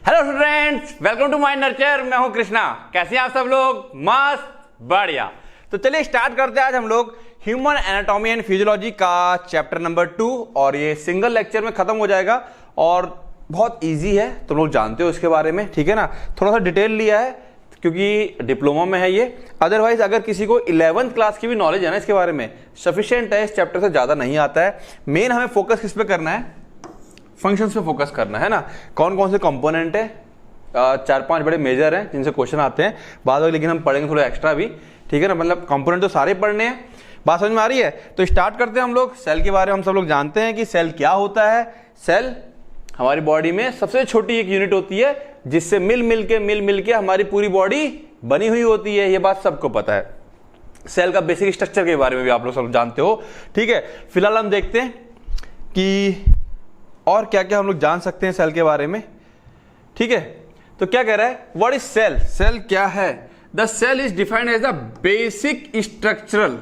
Hello students, welcome to my nurture. मैं हूं कृष्णा। कैसे हैं आप सब लोग? मस्त, बढ़िया। तो चलिए स्टार्ट करते हैं आज हम लोग ह्यूमन एनाटॉमी एंड फिजियोलॉजी का चैप्टर नंबर 2 और ये सिंगल लेक्चर में खत्म हो जाएगा और बहुत इजी है, तुम लोग जानते हो इसके बारे में, ठीक है ना। थोड़ा सा डिटेल लिया है क्योंकि डिप्लोमा में है ये, अदरवाइज अगर किसी को 11th क्लास की भी नॉलेज है ना इसके बारे में, सफिशिएंट है। इस चैप्टर से ज्यादा नहीं आता है। मेन हमें फोकस किस पे करना है? फंक्शंस पे फोकस करना है ना। कौन कौन से कंपोनेंट है, 4-5 बड़े मेजर हैं जिनसे क्वेश्चन आते हैं बाद में, लेकिन हम पढ़ेंगे थोड़ा एक्स्ट्रा भी, ठीक है ना। मतलब कंपोनेंट तो सारे पढ़ने हैं। बात समझ में आ रही है? तो स्टार्ट करते हैं हम लोग। सेल के बारे में हम सब लोग जानते हैं कि सेल क्या होता है। सेल हमारी बॉडी में सबसे छोटी एक यूनिट होती है जिससे मिल मिल के हमारी पूरी बॉडी बनी हुई होती है। ये बात सबको पता है। सेल का बेसिक स्ट्रक्चर के बारे में भी आप लोग सब जानते हो, ठीक है। फिलहाल हम देखते हैं कि और क्या क्या हम लोग जान सकते हैं सेल के बारे में, ठीक है। तो क्या कह रहा है? What is cell? सेल क्या है? The cell is defined as the basic structural,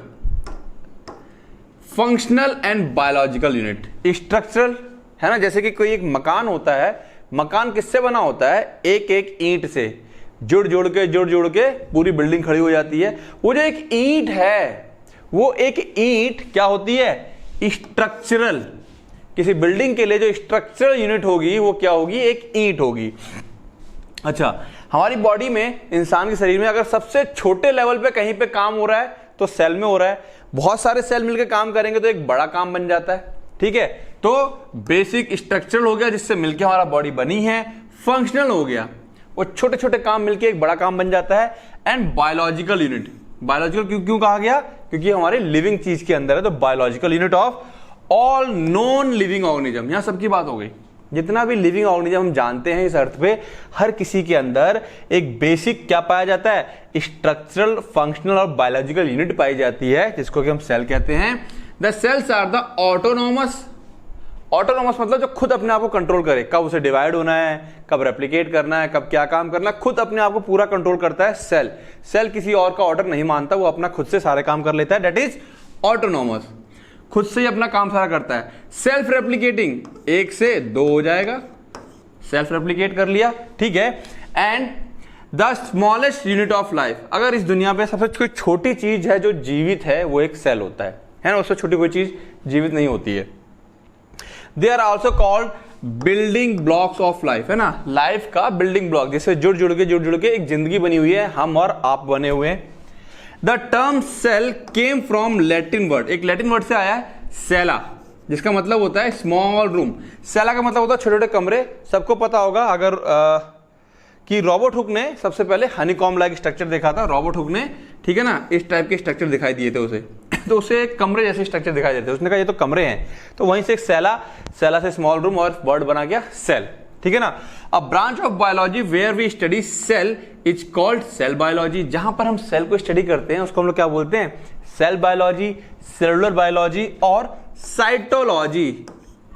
functional and biological unit. Structural है ना, जैसे कि कोई एक मकान होता है। मकान किससे बना होता है? एक एक ईंट से जुड़ जुड़ के पूरी बिल्डिंग खड़ी हो जाती है। वो जो एक ईंट है, वो एक ईंट क्या होती है? स्ट्रक्चरल। किसी बिल्डिंग के लिए जो स्ट्रक्चरल यूनिट होगी वो क्या होगी? एक ईंट होगी। अच्छा, हमारी बॉडी में, इंसान के शरीर में अगर सबसे छोटे लेवल पे कहीं पे काम हो रहा है तो सेल में हो रहा है। बहुत सारे सेल मिलकर काम करेंगे तो एक बड़ा काम बन जाता है, ठीक है। तो बेसिक स्ट्रक्चरल हो गया जिससे मिलकर हमारा बॉडी बनी है। फंक्शनल हो गया, वो छोटे छोटे काम मिलकर एक बड़ा काम बन जाता है। एंड बायोलॉजिकल यूनिट, बायोलॉजिकल क्यों कहा गया? क्योंकि हमारे लिविंग चीज के अंदर है। तो biological unit of all non living organism. यहां सबकी बात हो गई। जितना भी लिविंग ऑर्गेनिज्म हम जानते हैं इस अर्थ पे, हर किसी के अंदर एक बेसिक क्या पाया जाता है? स्ट्रक्चरल, फंक्शनल और बायोलॉजिकल यूनिट पाई जाती है, जिसको कि हम सेल कहते हैं। The cells are the autonomous. Autonomous मतलब जो खुद अपने आप को कंट्रोल करे, कब उसे डिवाइड होना है, कब रेप्लिकेट करना है, कब क्या काम करना है, खुद अपने आप को पूरा कंट्रोल करता है सेल। सेल किसी और का ऑर्डर नहीं मानता, वो अपना खुद से सारे काम कर लेता है। That is autonomous. खुद से ही अपना काम सारा करता है। सेल्फ रेप्लिकेटिंग, 1 से 2 हो जाएगा, सेल्फ रेप्लिकेट कर लिया, ठीक है। And the smallest unit of life. अगर इस दुनिया पे सबसे कोई छोटी चीज है जो जीवित है वो एक सेल होता है ना। उससे छोटी कोई चीज जीवित नहीं होती है। They are also called building blocks of life, है ना। लाइफ का बिल्डिंग ब्लॉक, जिससे जुड़ जुड़ के एक जिंदगी बनी हुई है, हम और आप बने हुए हैं। The term cell came from Latin word. एक लैटिन वर्ड से आया है सेला, जिसका मतलब होता है स्मॉल रूम। सेला का मतलब होता है छोटे छोटे कमरे। सबको पता होगा अगर कि रॉबर्ट हुक ने सबसे पहले हनीकॉम्ब लाइक स्ट्रक्चर देखा था। रॉबर्ट हुक ने, ठीक है ना, इस टाइप के स्ट्रक्चर दिखाई दिए थे उसे। तो उसे एक कमरे जैसे स्ट्रक्चर दिखाई देते, उसने कहा ये तो कमरे हैं। तो वहीं से एक सेला से स्मॉल रूम और वर्ड बना गया सेल, ठीक है ना। A branch of biology where we study cell is called cell biology. जहां पर हम सेल को स्टडी करते हैं उसको हम लोग क्या बोलते हैं? सेल बायोलॉजी, सेलुलर बायोलॉजी और साइटोलॉजी।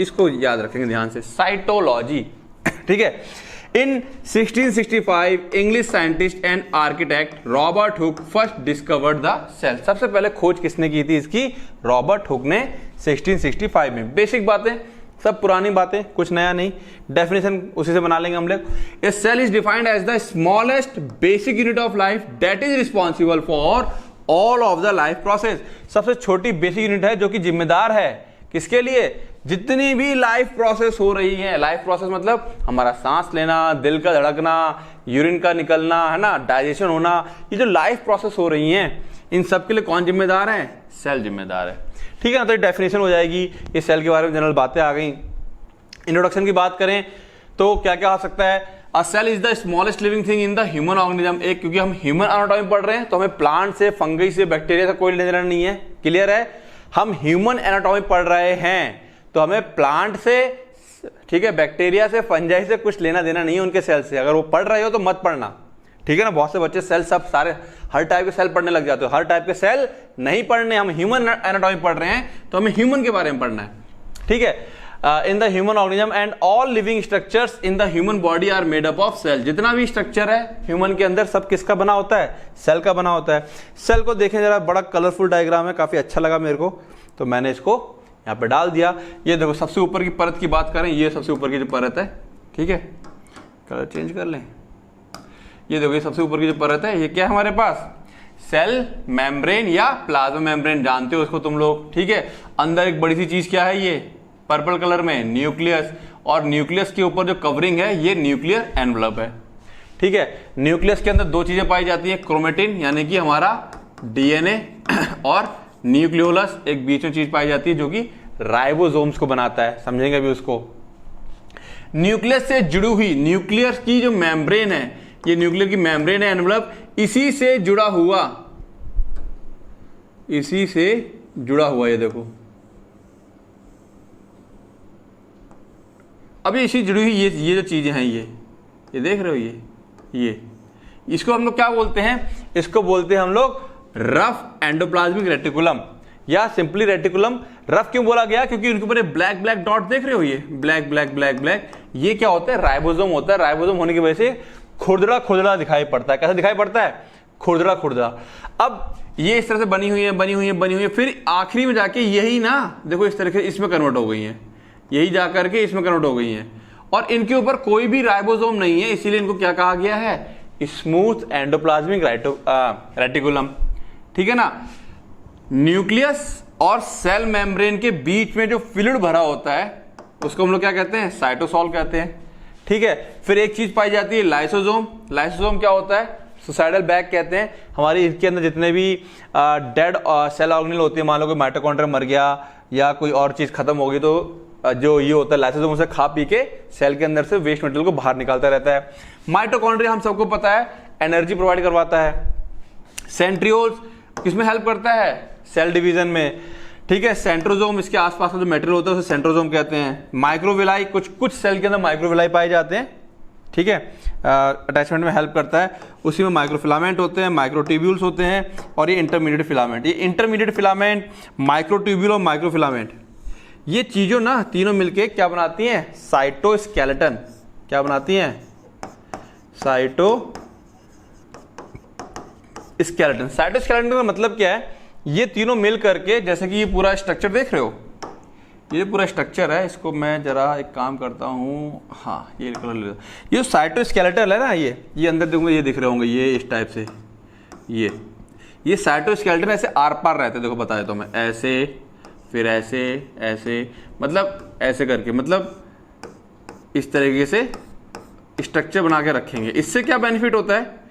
इसको याद रखेंगे ध्यान से, साइटोलॉजी, ठीक है। In 1665 English scientist and architect Robert Hooke first discovered the cell. सबसे पहले खोज किसने की थी इसकी? रॉबर्ट हुक ने 1665 में। बेसिक बातें सब पुरानी बातें, कुछ नया नहीं। डेफिनेशन उसी से बना लेंगे हम लोग। A cell is defined as the smallest basic unit of life that is responsible for all of the life process. सबसे छोटी बेसिक यूनिट है जो कि जिम्मेदार है किसके लिए? जितनी भी लाइफ प्रोसेस हो रही है। लाइफ प्रोसेस मतलब हमारा सांस लेना, दिल का धड़कना, यूरिन का निकलना, है ना, डाइजेशन होना, ये जो लाइफ प्रोसेस हो रही हैं, इन सब के लिए कौन जिम्मेदार है? सेल जिम्मेदार है, ठीक है ना। तो डेफिनेशन हो जाएगी। इस सेल के बारे में जनरल बातें आ गई। इंट्रोडक्शन की बात करें तो क्या क्या आ सकता है? A cell is the smallest living thing in the human organism. एक, क्योंकि हम ह्यूमन एनाटॉमी पढ़ रहे हैं तो हमें प्लांट से, फंगई से, बैक्टीरिया से कोई लेना नहीं है। क्लियर है? हम ह्यूमन एनाटॉमी पढ़ रहे हैं तो हमें प्लांट से, ठीक है, बैक्टीरिया से, फंजाई से कुछ लेना देना नहीं है उनके सेल से। अगर वो पढ़ रहे हो तो मत पढ़ना, ठीक है ना। बहुत से बच्चे सेल सब सारे हर टाइप के सेल पढ़ने लग जाते हो। हर टाइप के सेल नहीं पढ़ने, हम ह्यूमन एनाटॉमी पढ़ रहे हैं तो हमें ह्यूमन के बारे में पढ़ना है, ठीक है। In the human organism and all living structures in the human body are made up of cell. जितना भी स्ट्रक्चर है ह्यूमन के अंदर सब किसका बना होता है? सेल का बना होता है। सेल को देखें जरा, बड़ा कलरफुल डायग्राम है, काफी अच्छा लगा मेरे को, तो मैंने इसको यहाँ पे डाल दिया। ये देखो, सबसे ऊपर की परत की बात करें, ये सबसे ऊपर की जो परत है, ठीक है, कलर चेंज कर लें। ये देखो, ये सबसे ऊपर की जो परत है ये क्या है हमारे पास, सेल मेम्ब्रेन या प्लाज्मा मेम्ब्रेन, जानते हो इसको तुम लोग, ठीक है। अंदर एक बड़ी सी चीज क्या है, ये पर्पल कलर में न्यूक्लियस, और न्यूक्लियस के ऊपर जो कवरिंग है ये न्यूक्लियर एनवलप है, ठीक है। न्यूक्लियस के अंदर दो चीजें पाई जाती है, क्रोमेटिन यानी कि हमारा डीएनए और न्यूक्लियोलस एक बीच में चीज पाई जाती है जो कि राइबोसोम्स को बनाता है, समझेंगे अभी उसको। न्यूक्लियस से जुड़ी हुई न्यूक्लियस की जो मेम्ब्रेन है, ये न्यूक्लियर की मेम्ब्रेन है एनवलप, इसी से जुड़ा हुआ, इसी से जुड़ा हुआ, ये देखो अब ये इसी जुड़ी हुई ये जो चीजें हैं, ये देख रहे हो, ये इसको हम लोग क्या बोलते हैं, इसको बोलते हैं हम लोग रफ एंडोप्लाज्मिक रेटिकुलम या सिंपली रेटिकुलम। रफ क्यों बोला गया, क्योंकि उनके ऊपर ब्लैक ब्लैक डॉट देख रहे हो, ये ब्लैक ब्लैक ब्लैक ब्लैक, ये क्या होता है, राइबोसोम होता है। राइबोसोम होने की वजह से खुरदरा खुरदरा दिखाई पड़ता है। कैसे दिखाई पड़ता है, खुरदरा खुरदरा। अब ये इस तरह से बनी हुई है, फिर आखिरी में जाके यही ना देखो इस तरह से इसमें कन्वर्ट हो गई है, यही जाकर के इसमें कन्वर्ट हो गई है, और इनके ऊपर कोई भी राइबोसोम नहीं है, इसीलिए इनको क्या कहा गया है, स्मूथ एंडोप्लाज्मिक रेटिकुलम, ठीक है ना। न्यूक्लियस और सेल मेम्ब्रेन के बीच में जो फ्लूइड भरा होता है उसको हम लोग क्या कहते हैं, साइटोसॉल कहते हैं, ठीक है। फिर एक चीज पाई जाती है लाइसोसोम। लाइसोसोम क्या होता है, सुसाइडल बैग कहते हैं। हमारी इसके अंदर जितने भी डेड सेल ऑर्गेनेल होते हैं, मान लो कोई माइटोकॉन्ड्रिया मर गया या कोई और चीज खत्म हो गई, तो जो ये होता है लाइसोसोम उसे खा पी के सेल के अंदर से वेस्ट मटेरियल को बाहर निकालता रहता है। माइटोकॉन्ड्रिया हम सबको पता है एनर्जी प्रोवाइड करवाता है। सेंट्रियोल्स किसमें हेल्प करता है, सेल डिवीजन में, ठीक है। सेंट्रोजोम इसके आसपास का जो मटेरियल होता है उसे सेंट्रोजोम कहते हैं। माइक्रोविलाई, कुछ सेल के अंदर माइक्रोविलाई पाए जाते हैं, ठीक है, अटैचमेंट में हेल्प करता है। उसी में माइक्रोफिलामेंट होते हैं, माइक्रोट्यूब्यूल्स होते हैं, और ये इंटरमीडिएट फिलामेंट। ये इंटरमीडिएट फिलामेंट, माइक्रोट्यूब्यूल और माइक्रोफिलामेंट, ये चीजों ना तीनों मिलके क्या बनाती हैं, साइटोस्केलेटन। क्या बनाती हैं, साइटोस्केलेटन। साइटोस्केलेटन का मतलब क्या है, ये तीनों मिल करके, जैसे कि ये पूरा स्ट्रक्चर देख रहे हो, ये पूरा स्ट्रक्चर है, इसको मैं जरा एक काम करता हूँ, हाँ ये कलर ले लो। ये साइटोस्केलेटन है ना, ये अंदर देखो, ये दिख रहे होंगे, ये इस टाइप से, ये साइटोस्केलेटन ऐसे आर पार रहते, देखो बता देता हूँ मैं, ऐसे फिर ऐसे ऐसे, मतलब ऐसे करके, मतलब इस तरीके से स्ट्रक्चर बना के रखेंगे। इससे क्या बेनिफिट होता है,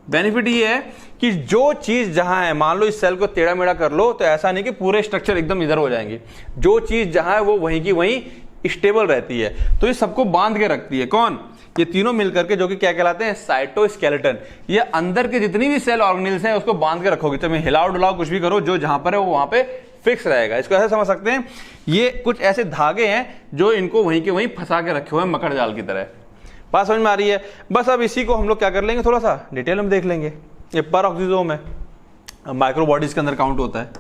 बेनिफिट ये है कि जो चीज जहां है, मान लो इस सेल को टेढ़ा मेढ़ा कर लो, तो ऐसा नहीं कि पूरे स्ट्रक्चर एकदम इधर हो जाएंगे, जो चीज जहां है वो वहीं की वहीं स्टेबल रहती है। तो ये सबको बांध के रखती है, कौन, ये तीनों मिलकर के, जो कि क्या कहलाते हैं, साइटोस्केलेटन। ये अंदर के जितनी भी सेल ऑर्गेनेल्स हैं उसको बांध के रखोगे, तो हिलाओ डुलाओ कुछ भी करो, जो जहां पर है वो वहां पे फिक्स रहेगा। इसको ऐसे समझ सकते हैं, ये कुछ ऐसे धागे हैं जो इनको वहीं के वहीं फंसा के रखे हुए हैं, मकड़ जाल की तरह। बात समझ में आ रही है। बस अब इसी को हम लोग क्या कर लेंगे, थोड़ा सा डिटेल में देख लेंगे। ये पेरोक्सिसोम है, माइक्रो बॉडीज के अंदर काउंट होता है,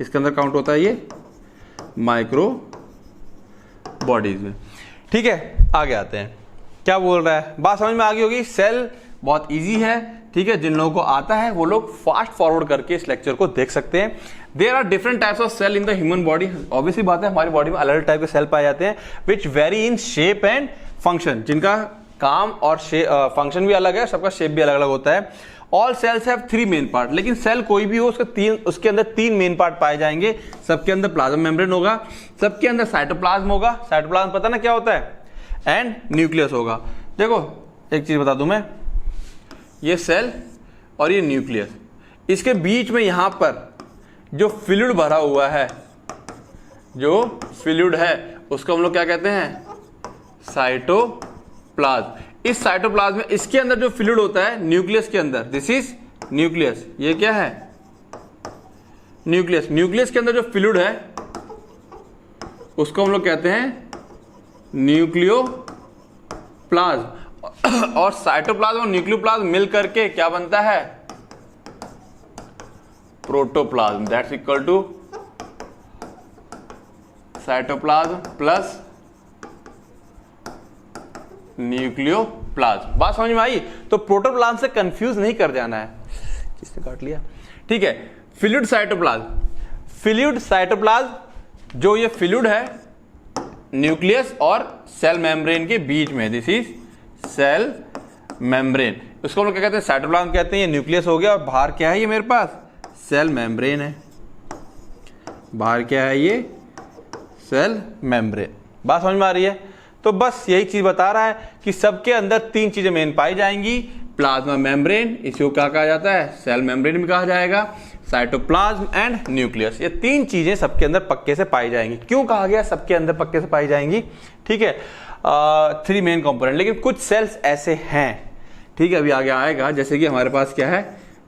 इसके अंदर काउंट होता है ये माइक्रो बॉडीज में, ठीक है। आगे आते हैं, क्या बोल रहा है, बात समझ में आ गई होगी। सेल बहुत इजी है, ठीक है, जिन लोगों को आता है वो लोग फास्ट फॉरवर्ड करके इस लेक्चर को देख सकते हैं। There are different types of cell in the human body. Obviously बात है, हमारी बॉडी में अलग अलग टाइप के सेल पाए जाते हैं, which very in shape and function, जिनका काम और फंक्शन भी अलग है, सबका शेप भी अलग अलग होता है। All cells have 3 main part, लेकिन सेल कोई भी हो उसके अंदर 3 मेन पार्ट पाए जाएंगे। सबके अंदर प्लाज्मा मेम्ब्रेन होगा, सबके अंदर साइटोप्लाज्म होगा, साइटोप्लाज्म पता ना क्या होता है, एंड न्यूक्लियस होगा। देखो एक चीज बता दूं मैं, ये सेल और ये न्यूक्लियस, इसके बीच में यहां पर जो फ्लूइड भरा हुआ है, जो फ्लूइड है उसको हम लोग क्या कहते हैं, साइटोप्लाज्म। इस साइटोप्लाज्म में इसके अंदर जो फ्लूइड होता है न्यूक्लियस के अंदर, दिस इज न्यूक्लियस, ये क्या है, न्यूक्लियस। न्यूक्लियस के अंदर जो फ्लूइड है उसको हम लोग कहते हैं न्यूक्लियोप्लाज्म। और साइटोप्लाज्म और न्यूक्लियोप्लाज्म मिल करके क्या बनता है, protoplasm. That's equal to cytoplasm plus nucleoplasm. बात समझ में आई। तो प्रोटोप्लाज्म से कंफ्यूज नहीं कर जाना है, किसने काट लिया, ठीक है। फ्लूइड साइटोप्लाज्म, फ्लूइड साइटोप्लाज्म, जो ये फ्लूइड है न्यूक्लियस और सेल मेम्ब्रेन के बीच में, दिस इज सेल मेम्ब्रेन। उसको हम लोग क्या कहते हैं, साइटोप्लाज्म कहते हैं। ये न्यूक्लियस हो गया और बाहर क्या है, ये मेरे पास सेल मेम्ब्रेन है। बाहर क्या है, ये सेल मेम्ब्रेन। बात समझ में आ रही है? तो बस यही चीज बता रहा है कि सबके अंदर तीन चीजें मेन पाई जाएंगी, प्लाज्मा मेम्ब्रेन, इसको क्या कहा जाता है, सेल मेम्ब्रेन भी कहा जाएगा, साइटोप्लाज्म एंड न्यूक्लियस। ये तीन चीजें सबके अंदर पक्के से पाई जाएंगी। क्यों कहा गया सबके अंदर पक्के से पाई जाएंगी? ठीक है, थ्री मेन कंपोनेंट। लेकिन कुछ सेल्स ऐसे हैं, ठीक है, अभी आगे आएगा, जैसे कि हमारे पास क्या है,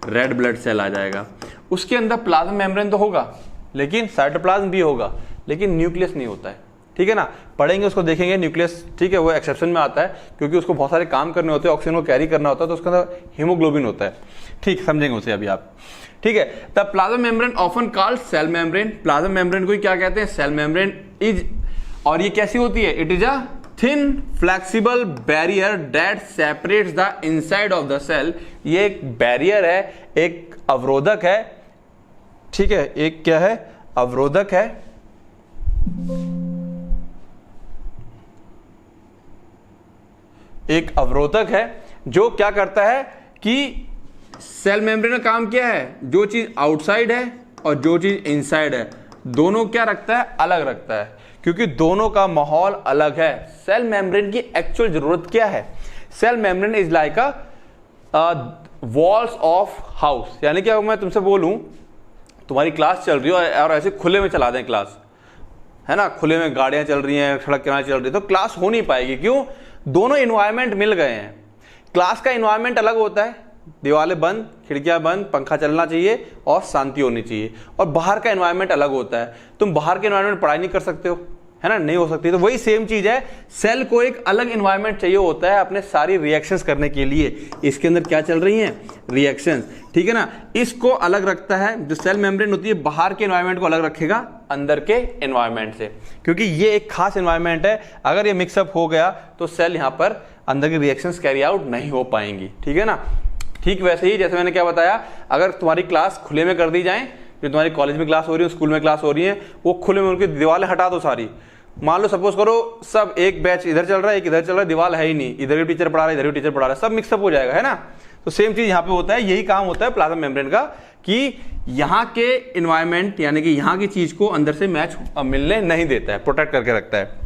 रेड ब्लड सेल आ जाएगा, उसके अंदर प्लाज्मा मेम्ब्रेन तो होगा, लेकिन साइटोप्लाज्म भी होगा, लेकिन न्यूक्लियस नहीं होता है। ठीक है ना, पढ़ेंगे उसको, देखेंगे न्यूक्लियस। ठीक है, वो एक्सेप्शन में आता है क्योंकि उसको बहुत सारे काम करने होते हैं, ऑक्सीजन को कैरी करना होता है, तो उसके अंदर हीमोग्लोबिन होता है। ठीक, समझेंगे उसे अभी आप। ठीक है, the plasma membrane often called cell membrane. Plasma membrane को क्या कहते हैं, सेल मेम्ब्रेन इज, और ये कैसी होती है, it is a thin flexible barrier that separates the inside of the cell. ये एक बैरियर है, एक अवरोधक है। ठीक है, एक क्या है, अवरोधक है, एक अवरोधक है जो क्या करता है कि सेल मेम्ब्रेन का काम क्या है, जो चीज आउटसाइड है और जो चीज इनसाइड है, दोनों क्या रखता है, अलग रखता है, क्योंकि दोनों का माहौल अलग है। सेल मेम्ब्रेन की एक्चुअल जरूरत क्या है, cell membrane is like a walls of house. यानी कि अगर मैं तुमसे बोलूं, तुम्हारी क्लास चल रही है और ऐसे खुले में चला दें क्लास, है ना, खुले में गाड़ियां चल रही हैं, सड़क किनारे चल रही है, तो क्लास हो नहीं पाएगी। क्यों? दोनों इन्वायरमेंट मिल गए हैं। क्लास का इन्वायरमेंट अलग होता है, दीवारें बंद, खिड़कियां बंद, पंखा चलना चाहिए और शांति होनी चाहिए, और बाहर का एनवायरनमेंट अलग होता है। तुम बाहर के एनवायरनमेंट पढ़ाई नहीं कर सकते हो, है ना, नहीं हो सकती। तो वही सेम चीज है, सेल को एक अलग एनवायरनमेंट चाहिए होता है अपने सारी रिएक्शंस करने के लिए। इसके अंदर क्या चल रही हैं, रिएक्शंस, ठीक है ना, इसको अलग रखता है। जो सेल मेम्ब्रेन होती है बाहर के एनवायरनमेंट को अलग रखेगा अंदर के एनवायरनमेंट से, क्योंकि ये एक खास एनवायरनमेंट है। अगर ये मिक्सअप हो गया तो सेल यहाँ पर अंदर की रिएक्शंस कैरी आउट नहीं हो पाएंगी। ठीक है ना, ठीक वैसे ही जैसे मैंने क्या बताया, अगर तुम्हारी क्लास खुले में कर दी जाए, जो तुम्हारी कॉलेज में क्लास हो रही है, स्कूल में क्लास हो रही है, वो खुले में, उनकी दीवारें हटा दो सारी। मान लो सपोज करो सब एक बैच इधर चल रहा है, एक इधर चल रहा है, दीवार है ही नहीं, इधर भी टीचर पढ़ा रहा है, इधर भी टीचर पढ़ा रहा है, सब मिक्सअप हो जाएगा, है ना। तो सेम चीज यहाँ पे होता है, यही काम होता है प्लाज्मा मेम्ब्रेन का, कि यहाँ के एनवायरनमेंट यानी कि यहाँ की चीज को अंदर से मैच मिलने नहीं देता है, प्रोटेक्ट करके रखता है।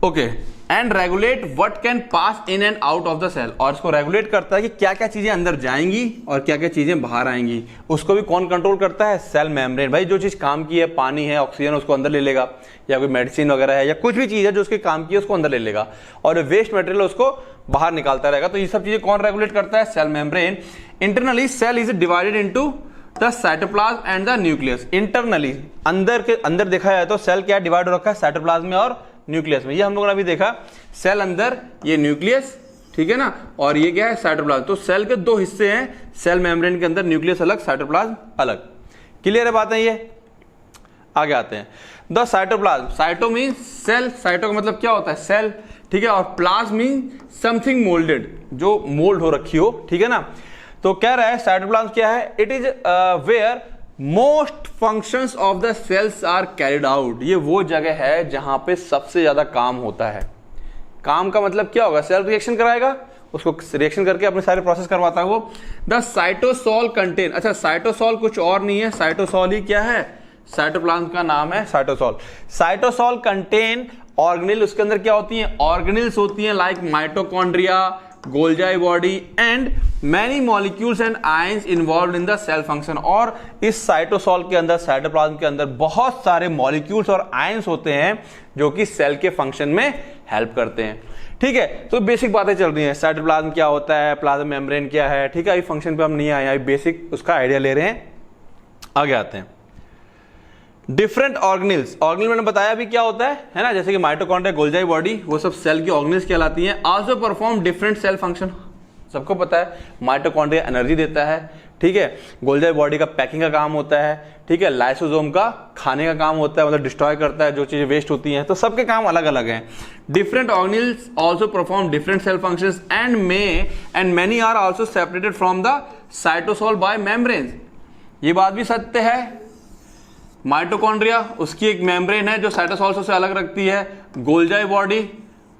Okay, and regulate what can pass in and out of the cell, और इसको रेगुलेट करता है कि क्या क्या चीजें अंदर जाएंगी और क्या क्या चीजें बाहर आएंगी। उसको भी कौन कंट्रोल करता है, सेल मेम्ब्रेन। भाई जो चीज काम की है, पानी है, ऑक्सीजन, उसको अंदर ले लेगा, या कोई मेडिसिन वगैरह है, या कुछ भी चीज है जो उसके काम की है, उसको अंदर ले लेगा, और वेस्ट मटेरियल उसको बाहर निकालता रहेगा। तो ये सब चीजें कौन रेगुलेट करता है, cell membrane. Internally cell is divided into the cytoplasm and the nucleus. Internally अंदर के अंदर देखा जाए तो सेल क्या डिवाइड हो रखा है, साइटोप्लाज्म में और न्यूक्लियस में। ये हम लोगों ने अभी देखा, सेल अंदर, ये न्यूक्लियस, ठीक है ना, और ये क्या है, साइटोप्लाज्म। तो सेल के दो हिस्से हैं, सेल मेम्ब्रेन के अंदर न्यूक्लियस अलग, साइटोप्लाज्म अलग। क्लियर है बातें? ये आगे आते हैं। The cytoplasm, cyto mean cell, cyto का मतलब क्या होता है, सेल, ठीक है, और प्लाज्म मीन समथिंग मोल्डेड, जो मोल्ड हो रखी हो, ठीक है ना। तो कह रहा है साइटोप्लाज्म क्या है, it is where most functions of the cells are carried out. ये वो जगह है जहां पे सबसे ज्यादा काम होता है। काम का मतलब क्या होगा, सेल रिएक्शन कराएगा, उसको रिएक्शन करके अपने सारे प्रोसेस करवाता है वो। द साइटोसोल कंटेन, अच्छा साइटोसोल कुछ और नहीं है, साइटोसोल ही क्या है, साइटोप्लाज्म का नाम है साइटोसोल। साइटोसोल कंटेन ऑर्गेनिल, उसके अंदर क्या होती हैं, ऑर्गेनिल्स होती हैं, like mitochondria, Golgi body and many molecules and ions involved in the cell function. और इस साइटोसोल के अंदर, साइटोप्लाज्म के अंदर बहुत सारे मॉलिक्यूल्स और आयंस होते हैं जो कि सेल के फंक्शन में हेल्प करते हैं। ठीक है, तो बेसिक बातें चल रही हैं, साइटोप्लाज्म क्या होता है, प्लाज्मा मेम्ब्रेन क्या है, ठीक है। अभी फंक्शन पे हम नहीं आए, अभी बेसिक उसका आइडिया ले रहे हैं, आगे आते हैं। डिफरेंट ऑर्गेनिल्स, ऑर्गेनिल मैंने बताया भी क्या होता है ना, जैसे कि माइटोकॉन्ड्रिया, गोल्जाई बॉडी, वो सब सेल की ऑर्गेनिल्स कहलाती हैं। Also perform different cell function, सबको पता है माइटोकॉन्ड्रिया एनर्जी देता है, ठीक है, गोल्जाई बॉडी का पैकिंग का काम होता है, ठीक है, लाइसोसोम का खाने का काम होता है, मतलब डिस्ट्रॉय करता है जो चीजें वेस्ट होती हैं। तो सबके काम अलग अलग हैं। Different organelles also perform different cell functions and many are also separated from the cytosol by membrane. ये बात भी सत्य है। माइटोकॉन्ड्रिया, उसकी एक मेम्ब्रेन है जो साइटोसोल से अलग रखती है। गोल्जाई बॉडी,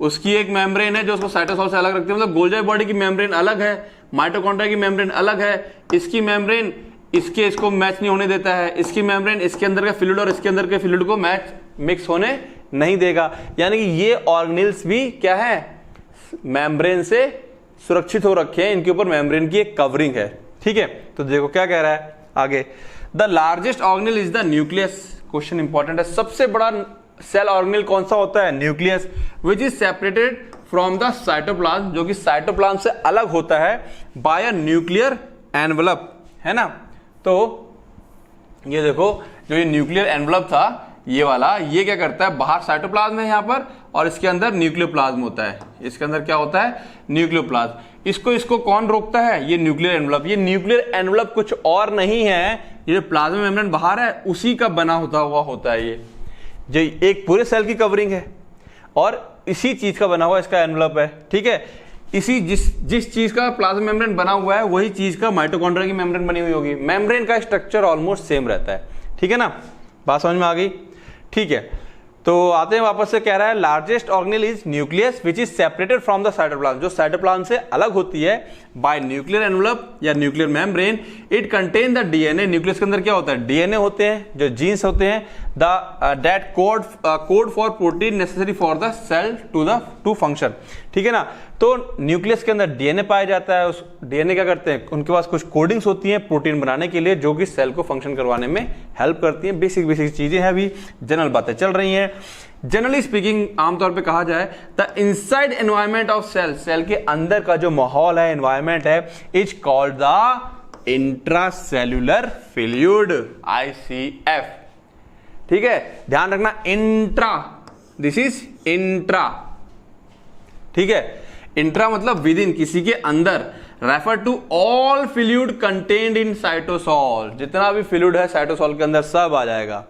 उसकी एक मेम्ब्रेन है जो उसको साइटोसोल से अलग रखती है, मतलब गोल्गी बॉडी की मेम्ब्रेन अलग है, माइटोकॉन्ड्रिया की मेम्ब्रेन अलग है, इसकी मेम्ब्रेन इसको मैच नहीं होने देता है, इसकी मेम्ब्रेन इसके अंदर का फ्लूइड और इसके अंदर के फ्लूइड को मिक्स होने नहीं देगा। यानी कि ये ऑर्गेनेल्स भी क्या है, मेम्ब्रेन से सुरक्षित हो रखे हैं, इनके ऊपर मेम्ब्रेन की एक कवरिंग है। ठीक है, तो देखो क्या कह रहा है आगे, the largest organelle is the nucleus. Question important है, सबसे बड़ा सेल ऑर्गेनेल कौन सा होता है, nucleus, which is separated from the cytoplasm, जो कि साइटोप्लाज्म से अलग होता है बाय अ न्यूक्लियर एनवलप, है ना। तो ये देखो जो ये न्यूक्लियर एनवलप था ये वाला, ये क्या करता है, बाहर साइटोप्लाज्म है यहाँ पर और इसके अंदर न्यूक्लियोप्लाज्म होता है, इसके अंदर क्या होता है, न्यूक्लियोप्लाज्म। इसको कौन रोकता है, ये न्यूक्लियर एनवलप। ये न्यूक्लियर एनवलप कुछ और नहीं है, ये प्लाज्मा मेम्ब्रेन बाहर है उसी का बना हुआ होता है ये, जो एक पूरे सेल की कवरिंग है और इसी चीज का बना हुआ इसका एनवलप है। ठीक है, इसी जिस चीज का प्लाज्मा मेम्ब्रेन बना हुआ है वही चीज का माइटोकॉन्ड्रिया की मेम्ब्रेन बनी हुई होगी। मेम्ब्रेन का स्ट्रक्चर ऑलमोस्ट सेम रहता है। ठीक है ना, बात समझ में आ गई। ठीक है, तो आते हैं वापस से, कह रहा है largest organelle is nucleus which is separated from the cytoplasm, जो साइटोप्लाज्म से अलग होती है बाय न्यूक्लियर एनवलप या nuclear membrane. It contain the DNA, nucleus के अंदर क्या होता है, डीएनए होते हैं, जो जीन्स होते हैं, that code for protein necessary for the cell to function. ठीक है ना, तो न्यूक्लियस के अंदर डीएनए पाया जाता है, उस डीएनए क्या करते हैं, उनके पास कुछ कोडिंग्स होती हैं प्रोटीन बनाने के लिए, जो कि सेल को फंक्शन करवाने में हेल्प करती हैं। बेसिक चीजें हैं, अभी जनरल बातें चल रही हैं। जनरली स्पीकिंग, आमतौर पे कहा जाए, the inside environment of cell, cell के अंदर का जो माहौल है, एनवायरमेंट है, is called the intracellular fluid, ICF। ठीक है, ध्यान रखना, इंट्रा, दिस इज इंट्रा। ठीक है, इंट्रा मतलब विद इन, किसी के अंदर। Refer to all fluid contained in cytosol, जितना भी फ्लूइड है साइटोसोल के अंदर सब आ जाएगा।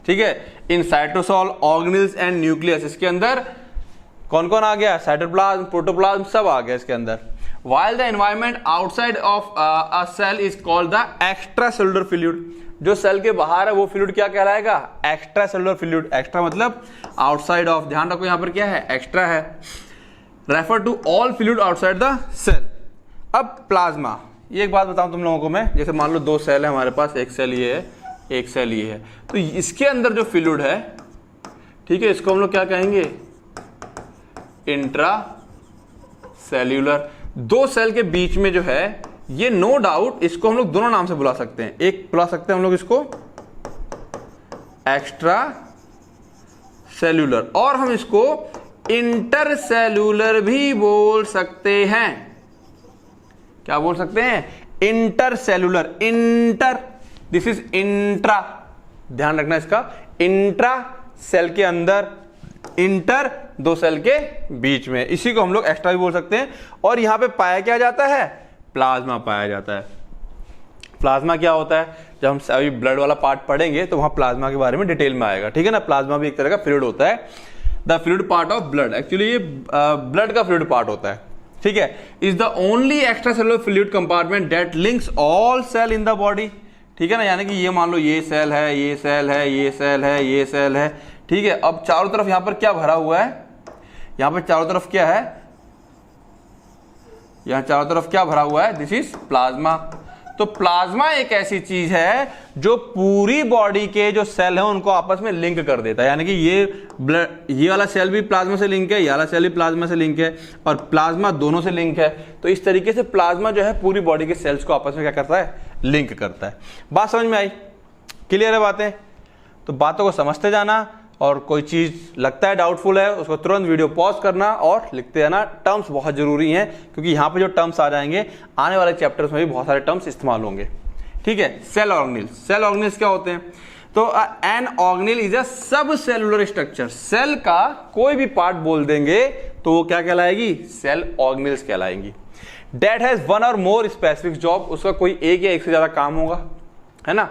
ठीक है, इन साइटोसोल ऑर्गेनेल्स एंड न्यूक्लियस, इसके अंदर कौन कौन आ गया, साइटोप्लाज्म, प्रोटोप्लाज्म, सब आ गया इसके अंदर। while the environment outside of a cell is called the extracellular fluid, जो सेल के बाहर है वो फ्लूइड क्या कहलाएगा, एक्स्ट्रा सेलुलर फ्लूइड। एक्स्ट्रा मतलब आउटसाइड ऑफ, ध्यान रखो यहां पर क्या है, एक्स्ट्रा है। Refer to all fluid outside the cell. अब प्लाज्मा, ये एक बात बताऊं तुम लोगों को मैं, जैसे मान लो दो सेल है हमारे पास, एक सेल ये है, एक सेल ये है, तो इसके अंदर जो फ्लूइड है, ठीक है, इसको हम लोग क्या कहेंगे, इंट्रा सेल्यूलर। दो सेल के बीच में जो है ये, नो डाउट इसको हम लोग दोनों नाम से बुला सकते हैं। एक बुला सकते हैं हम लोग इसको एक्स्ट्रा सेल्यूलर, और हम इसको इंटर सेल्यूलर भी बोल सकते हैं। क्या बोल सकते हैं, inter cellular, inter, this is intra, ध्यान रखना इसका, इंट्रा सेल के अंदर, इंटर दो सेल के बीच में, इसी को हम लोग एक्स्ट्रा भी बोल सकते हैं। और यहां पे पाया क्या जाता है, प्लाज्मा पाया जाता है। प्लाज्मा क्या होता है, जब हम अभी ब्लड वाला पार्ट पढ़ेंगे तो वहां प्लाज्मा के बारे में डिटेल में आएगा। ठीक है ना, प्लाज्मा भी एक तरह का फ्लूइड होता है, the fluid part of blood, actually ये ब्लड का फ्लूइड पार्ट होता है। ठीक है, is the only extra cellular fluid compartment that links all cell in the body. ठीक है ना, यानी कि ये मान लो ये सेल है, ये सेल है, ये सेल है, ये सेल है। ठीक है, अब चारों तरफ यहां पर क्या भरा हुआ है, यहां पर चारों तरफ क्या है, यहां चारों तरफ क्या भरा हुआ है, दिस इज प्लाज्मा। तो प्लाज्मा एक ऐसी चीज है जो पूरी बॉडी के जो सेल है उनको आपस में लिंक कर देता है। यानी कि ये ब्लड, ये वाला सेल भी प्लाज्मा से लिंक है, ये वाला सेल भी प्लाज्मा से लिंक है, और प्लाज्मा दोनों से लिंक है। तो इस तरीके से प्लाज्मा जो है पूरी बॉडी के सेल्स को आपस में क्या करता है, लिंक करता है। बात समझ में आई, क्लियर है बातें? तो बातों को समझते जाना, और कोई चीज लगता है डाउटफुल है उसको तुरंत वीडियो पॉज करना और लिखते रहना। टर्म्स बहुत जरूरी हैं, क्योंकि यहाँ पे जो टर्म्स आ जाएंगे आने वाले चैप्टर्स में भी बहुत सारे टर्म्स इस्तेमाल होंगे। ठीक है, सेल ऑर्गेनेल्स, सेल ऑर्गेनेल्स क्या होते हैं, तो एन ऑर्गेनेल इज अ सब सेलुलर स्ट्रक्चर। सेल का कोई भी पार्ट बोल देंगे तो वो क्या कहलाएगी, सेल ऑर्गेनेल्स कहलाएंगी। That has one or more specific job, उसका कोई एक या एक से ज्यादा काम होगा, है ना।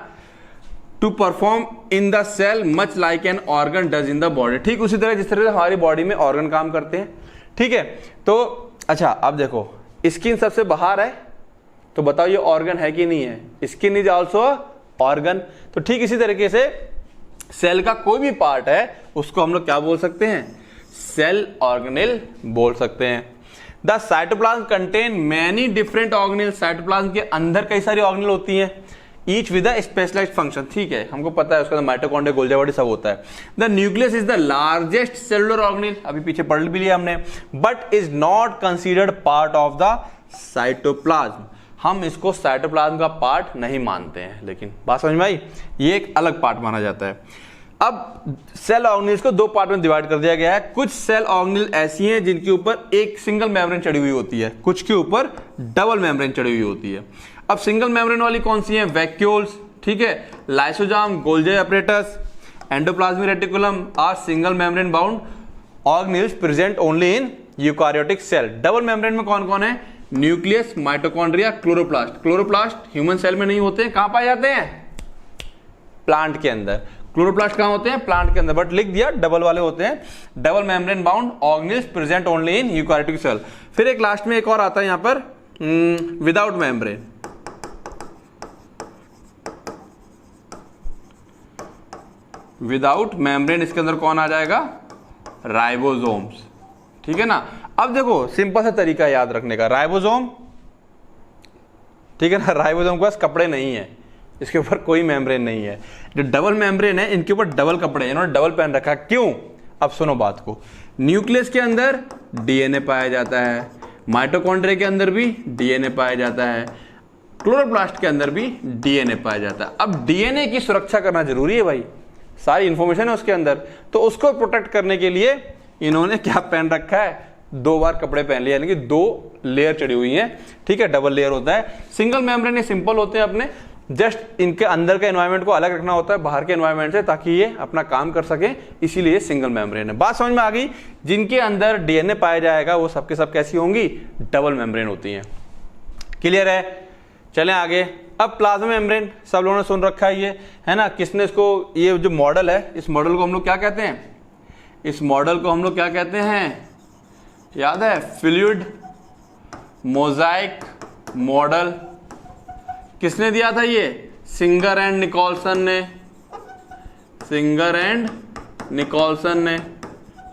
To perform in the cell much like an organ does in the body, ठीक उसी तरह जिस तरह से हमारी बॉडी में ऑर्गन काम करते हैं। ठीक है, तो अच्छा अब देखो, स्किन सबसे बाहर है, तो बताओ ये ऑर्गन है कि नहीं है, स्किन इज ऑल्सो ऑर्गन। तो ठीक इसी तरीके से सेल का कोई भी पार्ट है उसको हम लोग क्या बोल सकते हैं, सेल ऑर्गेनेल बोल सकते हैं। The cytoplasm contain many different organelle, cytoplasm के अंदर कई सारी ऑर्गेनेल होती हैं, each with a specialised function. ठीक है, हमको पता है उसका अंदर माइटोकॉन्ड्रिया, गोल्गी बॉडी सब होता है। The nucleus is the largest cellular organelle, अभी पीछे पढ़ भी लिया हमने, but is not considered part of the cytoplasm. हम इसको साइटोप्लाज्म का पार्ट नहीं मानते हैं, लेकिन बात समझ में आई, ये एक अलग पार्ट माना जाता है। अब सेल ऑर्गेनेल्स को दो पार्ट में डिवाइड कर दिया गया है। कुछ सेल ऑर्गेनेल ऐसी हैं जिनके ऊपर एक सिंगल मेम्ब्रेन चढ़ी हुई होती है, कुछ के ऊपर डबल मेम्ब्रेन चढ़ी हुई होती है। अब सिंगल मेम्ब्रेन वाली कौन सी है? वैक्यूल्स, ठीक है, lysosome, Golgi apparatus, endoplasmic reticulum are single membrane bound organelles present only in eukaryotic cell. Double membrane में कौन कौन है? Nucleus, mitochondria, chloroplast. Chloroplast human cell में नहीं होते हैं, कहां पाए जाते हैं? प्लांट के अंदर। क्लोरोप्लास्ट कहां होते हैं? प्लांट के अंदर, बट लिख दिया डबल वाले होते हैं। Double membrane bound organelles present only in eukaryotic cell. फिर एक लास्ट में एक और आता है यहां पर विदाउट मेम्ब्रेन। विदाउट मेम्ब्रेन इसके अंदर कौन आ जाएगा? राइबोसोम्स। ठीक है ना। अब देखो सिंपल सा तरीका याद रखने का, राइबोसोम, ठीक है ना, राइबोसोम के पास कपड़े नहीं है, इसके ऊपर कोई मेम्ब्रेन नहीं है। जो डबल मेम्ब्रेन है इनके ऊपर डबल कपड़े हैं, इन्होंने डबल पहन रखा है। क्यों? अब सुनो बात को। न्यूक्लियस के अंदर डीएनए पाया जाता है, माइटोकॉन्ड्रिया के अंदर भी डीएनए पाया जाता है, क्लोरोप्लास्ट के अंदर भी डीएनए पाया जाता है। अब डीएनए की सुरक्षा करना जरूरी है भाई, सारी इंफॉर्मेशन है उसके अंदर, तो उसको प्रोटेक्ट करने के लिए इन्होंने क्या पहन रखा है? दो बार कपड़े पहन लिए, यानी कि दो लेयर चढ़ी हुई है। ठीक है, डबल लेयर होता है। सिंगल मेम्ब्रेन ये सिंपल होते हैं अपने, जस्ट इनके अंदर के एनवायरनमेंट को अलग रखना होता है बाहर के एनवायरनमेंट से, ताकि ये अपना काम कर सके, इसीलिए सिंगल मेम्ब्रेन है। बात समझ में आ गई? जिनके अंदर डीएनए पाया जाएगा वो सबके सब कैसी होंगी? डबल मेम्ब्रेन होती हैं। क्लियर है? चलें आगे। अब प्लाज्मा मेम्ब्रेन सब लोगों ने सुन रखा है, ये है ना। किसने इसको, ये जो मॉडल है, इस मॉडल को हम लोग क्या कहते हैं? इस मॉडल को हम लोग क्या कहते हैं? याद है? Fluid mosaic model. किसने दिया था ये? सिंगर एंड निकोलसन ने। सिंगर एंड निकोलसन ने,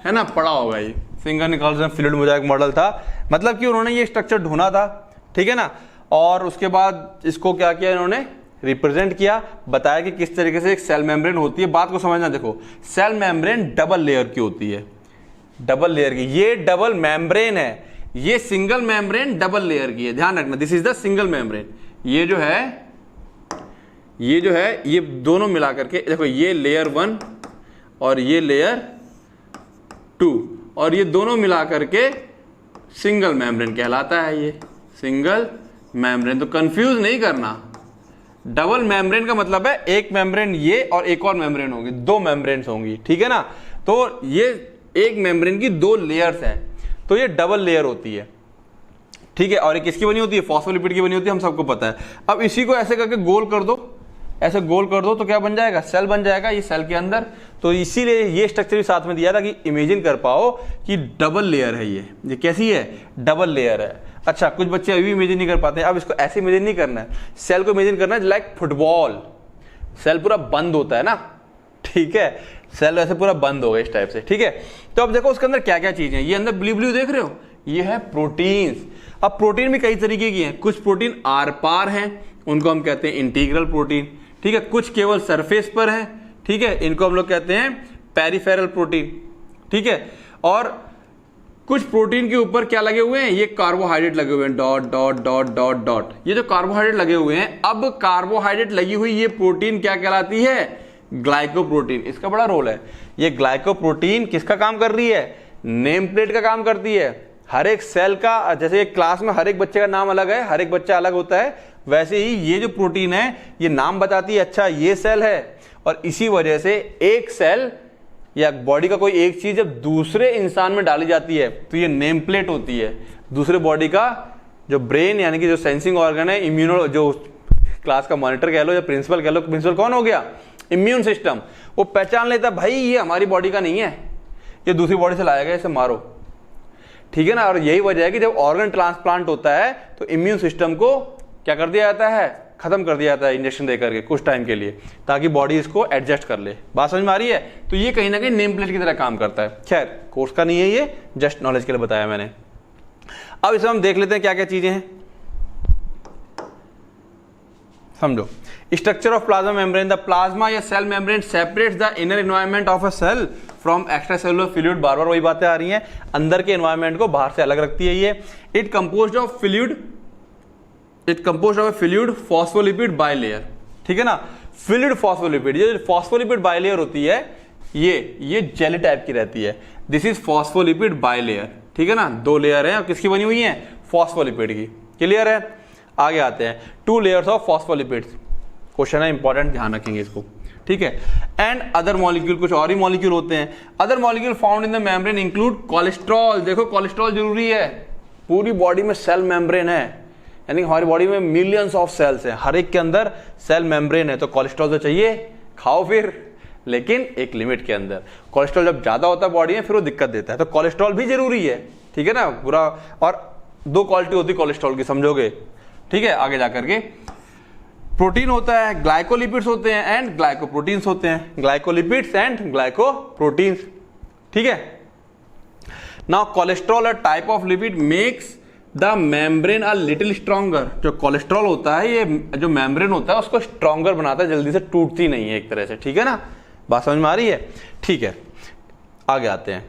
है ना, पढ़ा होगा ये। Singer Nicolson fluid mosaic model था, मतलब कि उन्होंने ये स्ट्रक्चर ढूंढा था, ठीक है ना। और उसके बाद इसको क्या किया इन्होंने? रिप्रेजेंट किया, बताया कि किस तरीके से एक सेल मेम्ब्रेन होती है। बात को समझना, देखो सेल मेम्ब्रेन डबल लेयर की होती है, डबल लेयर की। ये डबल मेम्ब्रेन है, ये सिंगल मेम्ब्रेन डबल लेयर की है, ध्यान रखना। This is the single membrane. ये जो है ये दोनों मिलाकर के देखो, ये लेयर 1 और ये लेयर 2, और ये दोनों मिलाकर के सिंगल मेम्ब्रेन कहलाता है। ये सिंगल मेम्ब्रेन, तो कंफ्यूज नहीं करना। डबल मेम्ब्रेन का मतलब है एक मेम्ब्रेन ये और एक और मेम्ब्रेन होगी, दो मेम्ब्रेन्स होंगी, ठीक है ना। तो ये एक मेम्ब्रेन की दो लेयर्स हैं, तो ये डबल लेयर होती है, ठीक है। और ये किसकी बनी होती है? फॉस्फोलिपिड की बनी होती है, हम सबको पता है। अब इसी को ऐसे करके गोल कर दो, ऐसे गोल कर दो, तो क्या बन जाएगा? सेल बन जाएगा, ये सेल के अंदर। तो इसीलिए ये स्ट्रक्चर भी साथ में दिया था कि इमेजिन कर पाओ कि डबल लेयर है ये कैसी है? डबल लेयर है। अच्छा, कुछ बच्चे अभी भी इमेजिन नहीं कर पाते हैं। अब इसको ऐसे इमेजिन नहीं करना है, सेल को इमेजिन करना है लाइक फुटबॉल। सेल पूरा बंद होता है ना, ठीक है, सेल ऐसे पूरा बंद होगा इस टाइप से, ठीक है। तो अब देखो उसके अंदर क्या क्या चीजें, ये अंदर ब्लू ब्लू देख रहे हो, ये है प्रोटीन्स। अब प्रोटीन भी कई तरीके की हैं, कुछ प्रोटीन आर पार हैं, उनको हम कहते हैं इंटीग्रल प्रोटीन, ठीक है। कुछ केवल सरफेस पर है, ठीक है, इनको हम लोग कहते हैं पेरिफेरल प्रोटीन, ठीक है। और कुछ प्रोटीन के ऊपर क्या लगे हुए हैं? ये कार्बोहाइड्रेट लगे हुए हैं, dot dot dot dot dot. ये जो कार्बोहाइड्रेट लगे हुए हैं, अब कार्बोहाइड्रेट लगी हुई ये प्रोटीन क्या कहलाती है? ग्लाइकोप्रोटीन। इसका बड़ा रोल है। ये ग्लाइकोप्रोटीन किसका काम कर रही है? नेम प्लेट का काम करती है। हर एक सेल का, जैसे एक क्लास में हर एक बच्चे का नाम अलग है, हर एक बच्चा अलग होता है, वैसे ही ये जो प्रोटीन है ये नाम बताती है, अच्छा ये सेल है। और इसी वजह से एक सेल या बॉडी का कोई एक चीज जब दूसरे इंसान में डाली जाती है तो ये नेम प्लेट होती है। दूसरे बॉडी का जो ब्रेन यानी कि जो सेंसिंग ऑर्गन है, इम्यूनो, जो क्लास का मॉनिटर कह लो या प्रिंसिपल कह लो, प्रिंसिपल कौन हो गया? Immune system. वो पहचान लेता भाई ये हमारी बॉडी का नहीं है, ये दूसरी बॉडी से लाया गया, इसे मारो, ठीक है ना। और यही वजह है कि जब ऑर्गन ट्रांसप्लांट होता है तो इम्यून सिस्टम को क्या कर दिया जाता है? खत्म कर दिया जाता है इंजेक्शन दे करके कुछ टाइम के लिए, ताकि बॉडी इसको एडजस्ट कर ले। बात समझ में आ रही है? तो ये कहीं ना कहीं नेम प्लेट की तरह काम करता है। खैर कोर्स का नहीं है ये, जस्ट नॉलेज के लिए बताया मैंने। अब इसमें हम देख लेते हैं क्या क्या चीजें हैं, समझो। Structure of plasma membrane, the plasma या cell membrane separates the inner environment of a cell from extra cellular fluid. बार बार वही बातें आ रही हैं, अंदर के एनवायरनमेंट को बाहर से अलग रखती है ये। It composed of fluid phospholipid bilayer, ठीक है ना। फ्लूइड फॉस्फोलिपिड, ये फॉस्फोलिपिड बाइलेयर होती है ये जेली टाइप की रहती है। दिस इज फॉस्फोलिपिड बाइलेयर, ठीक है ना। 2 लेयर है और किसकी बनी हुई है? फॉस्फोलिपिड की। क्लियर है? आगे आते हैं, 2 लेयर्स ऑफ फॉस्फोलिपिड्स। क्वेश्चन है इंपॉर्टेंट, ध्यान रखेंगे इसको, ठीक है। एंड अदर मॉलिक्यूल, कुछ और ही मॉलिक्यूल होते हैं। Other molecule found in the membrane include cholesterol. देखो कोलेस्ट्रॉल जरूरी है, पूरी बॉडी में सेल मेम्ब्रेन है, यानी हमारी बॉडी में मिलियंस ऑफ सेल्स हैं, हर एक के अंदर सेल मेम्ब्रेन है, तो कोलेस्ट्रॉल तो चाहिए, खाओ फिर, लेकिन एक लिमिट के अंदर। कोलेस्ट्रॉल जब ज्यादा होता है बॉडी में फिर वो दिक्कत देता है, तो कोलेस्ट्रॉल भी जरूरी है, ठीक है ना। पूरा, और 2 क्वालिटी होती है कोलेस्ट्रॉल की, समझोगे, ठीक है। आगे जाकर के प्रोटीन होता है, ग्लाइकोलिपिड्स होते हैं एंड ग्लाइकोप्रोटीन्स होते हैं। ग्लाइकोलिपिड्स एंड ग्लाइकोप्रोटीन्स, ठीक है। Now cholesterol a type of lipid makes the membrane a little stronger. जो कोलेस्ट्रॉल होता है, ये जो मेम्ब्रेन होता है उसको स्ट्रॉन्गर बनाता है, जल्दी से टूटती नहीं है एक तरह से, ठीक है ना। बात समझ में आ रही है? ठीक है, आगे आते हैं।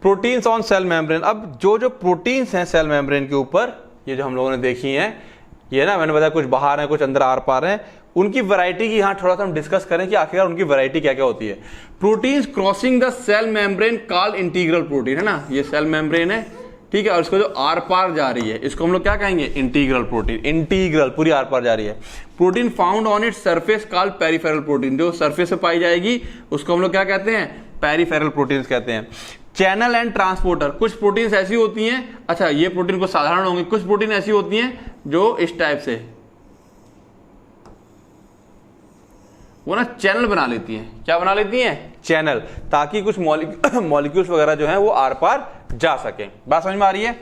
Proteins on sale membrane. अब जो प्रोटीन्स हैं सेल मेम्ब्रेन के ऊपर, ये जो हम लोगों ने देखी हैं, ये ना मैंने बताया कुछ बाहर है कुछ अंदर आर पार है, उनकी वैरायटी की यहाँ थोड़ा सा हम डिस्कस करें कि आखिरकार उनकी वैरायटी क्या क्या होती है। Proteins crossing the cell membrane called integral protein, है ना। ये सेल मेम्ब्रेन है, ठीक है, और इसको जो आर पार जा रही है इसको हम लोग क्या कहेंगे? Integral protein. इंटीग्रल पूरी आर पार जा रही है। Protein found on its surface called peripheral protein. जो सरफेस पे पाई जाएगी उसको हम लोग क्या कहते हैं? पेरिफेरल प्रोटीन्स कहते हैं। चैनल एंड ट्रांसपोर्टर, कुछ प्रोटीन्स ऐसी होती हैं, अच्छा ये प्रोटीन को साधारण होंगे, कुछ प्रोटीन ऐसी होती हैं जो इस टाइप से वो ना चैनल बना लेती हैं। क्या बना लेती हैं? चैनल, ताकि कुछ मॉलिक्यूल्स वगैरह जो हैं वो आर पार जा सके। बात समझ में आ रही है?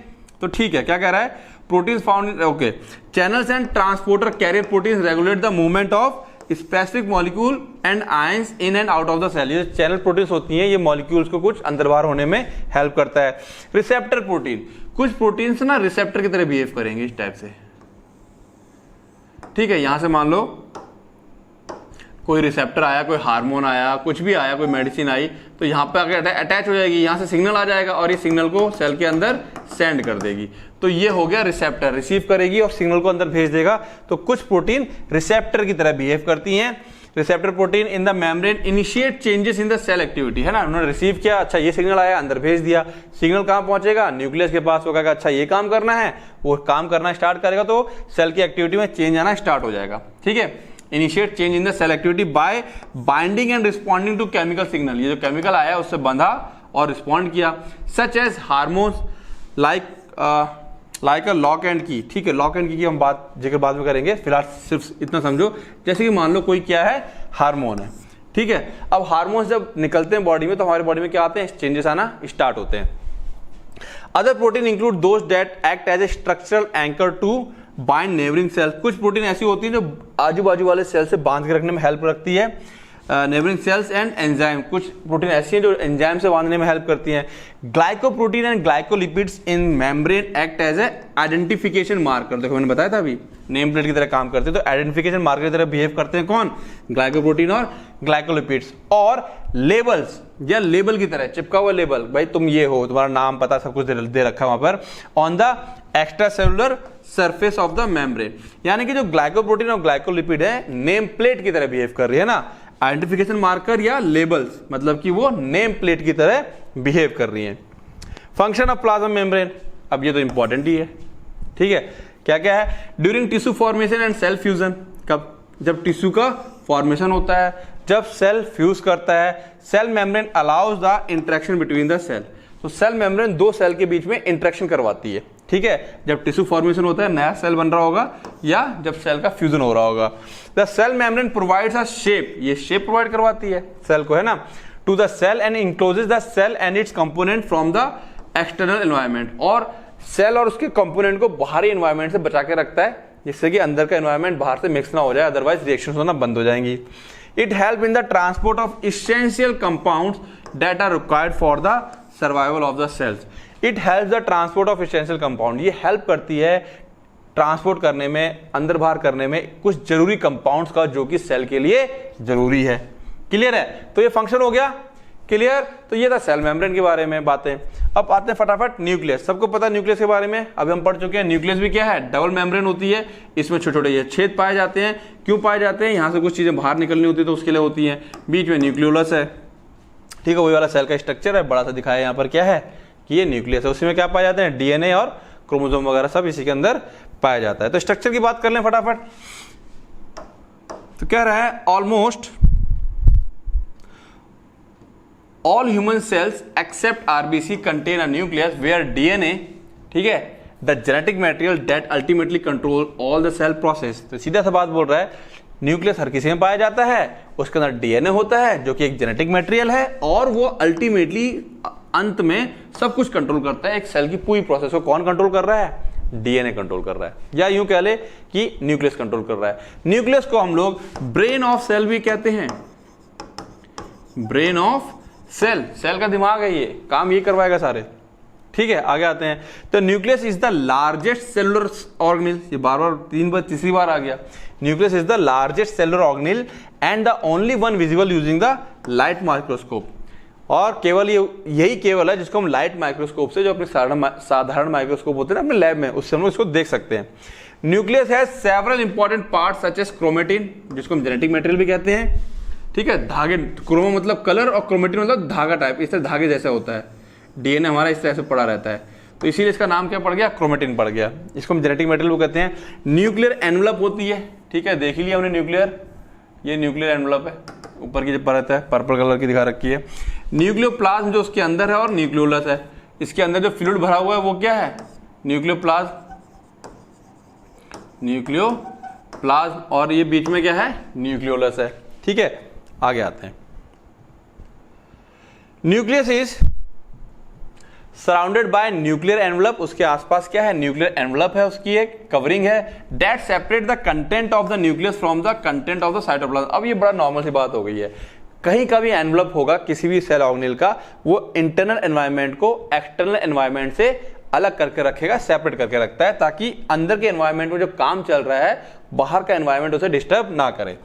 तो ठीक है, क्या कह रहा है? Proteins found, okay. Channels and transporter carrier proteins regulate the movement of specific molecule and ions in and out of the cell. ये चैनल प्रोटीन्स होती हैं, ये मॉलिक्यूल्स को कुछ अंदर बाहर होने में हेल्प करता है। रिसेप्टर प्रोटीन, कुछ प्रोटीन्स ना रिसेप्टर की तरह बिहेव करेंगे इस टाइप से, ठीक है। यहां से मान लो कोई रिसेप्टर आया, कोई हार्मोन आया, कुछ भी आया, कोई मेडिसिन आई, तो यहाँ पे अगर अटैच हो जाएगी, यहाँ से सिग्नल आ जाएगा और ये सिग्नल को सेल के अंदर सेंड कर देगी। तो ये हो गया रिसेप्टर, रिसीव करेगी और सिग्नल को अंदर भेज देगा। तो कुछ प्रोटीन रिसेप्टर की तरह बिहेव करती हैं। Receptor protein in the membrane initiate changes in the cell activity, है ना। उन्होंने रिसीव किया, अच्छा ये सिग्नल आया, अंदर भेज दिया, सिग्नल कहाँ पहुंचेगा? न्यूक्लियस के पास। वो कहेगा अच्छा ये काम करना है, वो काम करना स्टार्ट करेगा, तो सेल की एक्टिविटी में चेंज आना स्टार्ट हो जाएगा, ठीक है। Initiate change in the cell activity by binding and responding to chemical signal. ये जो केमिकल आया उससे बंधा और रिस्पॉन्ड किया। Such as hormones like a lock and key, ठीक है। लॉक एंड की हम बात जिक्र बाद में करेंगे, फिलहाल सिर्फ इतना समझो। जैसे कि मान लो कोई क्या है? हार्मोन है, ठीक है। अब हार्मोन्स जब निकलते हैं बॉडी में तो हमारे बॉडी में क्या आते हैं? चेंजेस आना स्टार्ट होते हैं। Other protein include those that act as a structural anchor to bind neighbouring cells. कुछ प्रोटीन ऐसी होती है जो आजू बाजू वाले सेल से बांध के रखने में हेल्प रखती है। नेबरिंग सेल्स एंड एंजाइम, कुछ प्रोटीन ऐसी हैं जो एंजाइम से बांधने में हेल्प करती हैं। Glycoprotein and glycolipids in membrane act as a identification marker. देखो मैंने बताया था अभी, नेम प्लेट की तरह काम करते हैं, तो आइडेंटिफिकेशन मार्कर की तरह बिहेव करते हैं कौन? ग्लाइकोप्रोटीन और ग्लाइकोलिपिड्स। और लेबल्स, या लेबल की तरह चिपका हुआ लेबल, भाई तुम ये हो, तुम्हारा नाम पता सब कुछ दे रखा है वहां पर, on the extra cellular surface of the membrane. यानी कि जो ग्लाइकोप्रोटीन और ग्लाइकोलिपिड है नेम प्लेट की तरह बिहेव कर रही है ना। आइडेंटिफिकेशन मार्कर या लेबल्स, मतलब कि वो नेम प्लेट की तरह बिहेव कर रही हैं। फंक्शन ऑफ प्लाज्मा मेम्ब्रेन, अब ये तो इंपॉर्टेंट ही है, ठीक है। क्या क्या है? During tissue formation and cell fusion. कब? जब टिश्यू का फॉर्मेशन होता है, जब सेल फ्यूज करता है। Cell membrane allows the interaction between the cell. तो सेल मेम्ब्रेन दो सेल के बीच में इंटरेक्शन करवाती है, ठीक है। जब टिश्यू फॉर्मेशन होता है, नया सेल बन रहा होगा, या जब सेल का फ्यूजन हो रहा होगा। The cell membrane provides a shape, ये शेप प्रोवाइड करवाती है सेल को, है ना, to the cell and encloses the cell and its component from the external environment. और सेल और उसके कंपोनेंट को बाहरी एनवायरनमेंट से बचा के रखता है, जिससे कि अंदर का एनवायरनमेंट बाहर से मिक्स ना हो जाए, अदरवाइज रिएक्शन होना बंद हो जाएंगी। It help in the transport of essential compounds that are required for the survival of the cells. It help the transport of essential compound, ये हेल्प करती है ट्रांसपोर्ट करने में, अंदर बाहर करने में कुछ जरूरी कंपाउंड्स का जो कि सेल के लिए जरूरी है। क्लियर है? तो ये फंक्शन हो गया क्लियर। तो ये था सेल मेम्ब्रेन के बारे में बातें। अब आते हैं फटाफट न्यूक्लियस। सबको पता है न्यूक्लियस के बारे में, अभी हम पढ़ चुके हैं। न्यूक्लियस भी क्या है? डबल मेम्ब्रेन होती है, इसमें छोटे छोटे ये छेद पाए जाते हैं। क्यों पाए जाते हैं? यहाँ से कुछ चीजें बाहर निकलनी होती है तो उसके लिए होती है। बीच में न्यूक्लियोलस है, ठीक है, वही वाला सेल का स्ट्रक्चर है, बड़ा सा दिखाया यहाँ पर क्या है कि ये न्यूक्लियस है। उसी में क्या पाए जाते हैं? डीएनए और क्रोमोसोम वगैरह सब इसी के अंदर पाया जाता है। तो स्ट्रक्चर की बात कर लें फटाफट। तो कह रहा है almost all human cells except RBC contain a nucleus where DNA, ठीक है, the genetic material that ultimately control all the cell process. तो सीधा सा बात बोल रहा है, न्यूक्लियस हर किसी में पाया जाता है, उसके अंदर डीएनए होता है जो कि एक जेनेटिक मटेरियल है, और वो अल्टीमेटली अंत में सब कुछ कंट्रोल करता है। एक सेल की पूरी प्रोसेस को कौन कंट्रोल कर रहा है? डीएनए कंट्रोल कर रहा है, या यूं कह ले कि न्यूक्लियस कंट्रोल कर रहा है। न्यूक्लियस को हम लोग ब्रेन ऑफ सेल भी कहते हैं। ब्रेन ऑफ सेल, सेल का दिमाग है, ये काम ये करवाएगा सारे, ठीक है। आगे आते हैं। तो nucleus is the largest cellular organelle, ये बार बार तीसरी बार आ गया। Nucleus is the largest cellular organelle and the only one visible using the light microscope. और केवल यही केवल है जिसको हम लाइट माइक्रोस्कोप से, जो अपने साधारण माइक्रोस्कोप होते हैं ना अपने लैब में, उससे हम लोग इसको देख सकते हैं। Nucleus has several important parts such as chromatin, जिसको हम जेनेटिक मटेरियल भी कहते हैं, ठीक है। धागे, क्रोमो मतलब कलर और क्रोमेटिन मतलब धागा टाइप, इस तरह धागे जैसा होता है। डीएनए हमारा इस तरह से पड़ा रहता है, तो इसीलिए इसका नाम क्या पड़ गया? क्रोमेटिन पड़ गया। इसको हम जेनेटिक मटेरियल कहते हैं। न्यूक्लियर एनवलप होती है, ठीक है, देख ही लिया हमने न्यूक्लियर, ये न्यूक्लियर एनवलप है, ऊपर की जो परत है पर्पल कलर की दिखा रखी है। न्यूक्लियोप्लाज्म जो उसके अंदर है और न्यूक्लियोलस है, इसके अंदर जो फ्लूइड भरा हुआ है वो क्या है? न्यूक्लियोप्लाज्म, न्यूक्लियोप्लाज्म, और ये बीच में क्या है? न्यूक्लियोलस है, ठीक है। आगे आते हैं। Nucleus is surrounded by nuclear envelope, उसके आसपास क्या है? न्यूक्लियर एनवलप है, उसकी एक कवरिंग है। That separate the content of the nucleus from the content of the cytoplasm. अब ये बड़ा नॉर्मल सी बात हो गई है, कहीं का भी एनवलप होगा किसी भी सेल ऑर्गेनिल का, वो इंटरनल एनवायरनमेंट को एक्सटर्नल एनवायरनमेंट से अलग करके रखेगा, सेपरेट करके रखता है, ताकि अंदर के एनवायरनमेंट में जो काम चल रहा है बाहर का एनवायरनमेंट उसे डिस्टर्ब ना करे।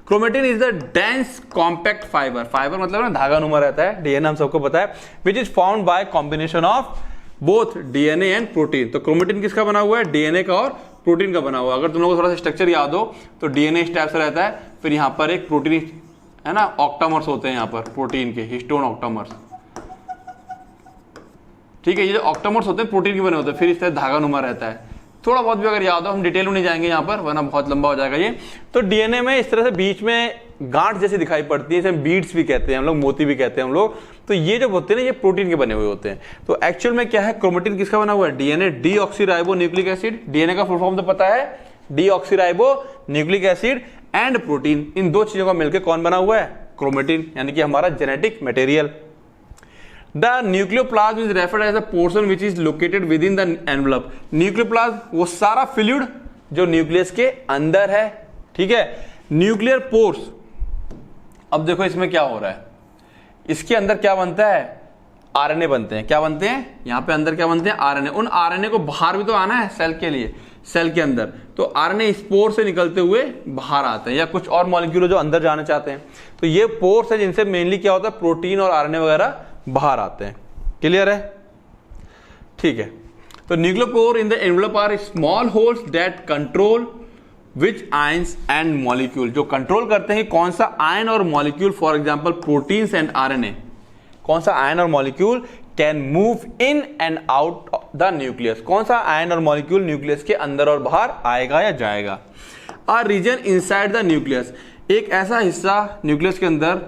Chromatin is the dense compact fibre, fibre मतलब ना धागा नुमा रहता है, डीएनए हम सबको पता है, which is found by combination of both DNA and protein. तो क्रोमेटिन किसका बना हुआ है? डीएनए का और प्रोटीन का बना हुआ है। अगर तुम लोगों को थोड़ा सा स्ट्रक्चर याद हो तो डीएनए इस टाइप से रहता है, फिर यहाँ पर एक प्रोटीन है ना, ऑक्टामर्स होते हैं यहाँ पर प्रोटीन के, हिस्टोन ऑक्टामर्स, ठीक है। ये जो ऑक्टामर्स होते हैं प्रोटीन के बने होते हैं, फिर इस तरह धागा नुमा रहता है। थोड़ा बहुत भी अगर याद हो, हम डिटेल में नहीं जाएंगे यहाँ पर वरना बहुत लंबा हो जाएगा ये। तो डीएनए में इस तरह से बीच में गांठ जैसी दिखाई पड़ती है, इसे बीड्स भी कहते हैं हम लोग, मोती भी कहते हैं हम लोग। तो ये जो होते हैं ना, ये प्रोटीन के बने हुए होते हैं। तो एक्चुअल में क्या है? क्रोमेटिन किसका बना हुआ है? DNA deoxyribo nucleic acid, DNA का फुल फॉर्म तो पता है, deoxyribo nucleic acid and protein, इन दो चीजों का मिलकर कौन बना हुआ है? क्रोमेटिन, यानी कि हमारा genetic material. The nucleoplasm is referred as a portion which is located within the envelope. Nucleoplasm वो सारा फ्लूइड जो न्यूक्लियस के अंदर है, ठीक है। न्यूक्लियर पोर्स, अब देखो इसमें क्या हो रहा है, इसके अंदर क्या बनता है? आरएनए बनते हैं। क्या बनते हैं? यहाँ पे अंदर क्या बनते हैं? आरएनए। उन आरएनए को बाहर भी तो आना है सेल के लिए, सेल के अंदर, तो आरएनए इस पोर से निकलते हुए बाहर आते हैं, या कुछ और मॉलिक्यूल जो अंदर जाना चाहते हैं। तो ये पोर्स है जिनसे मेनली क्या होता है? प्रोटीन और आरएनए वगैरह बाहर आते हैं। क्लियर है? ठीक है। तो nucleopore in the envelope are small holes that control which ions and molecule, जो कंट्रोल करते हैं कौन सा आयन और molecule, for example proteins and RNA, कौन सा आयन और molecule can move in and out the nucleus, कौन सा आयन और मॉलिक्यूल न्यूक्लियस के अंदर और बाहर आएगा या जाएगा। A reason inside the nucleus, एक ऐसा हिस्सा न्यूक्लियस के अंदर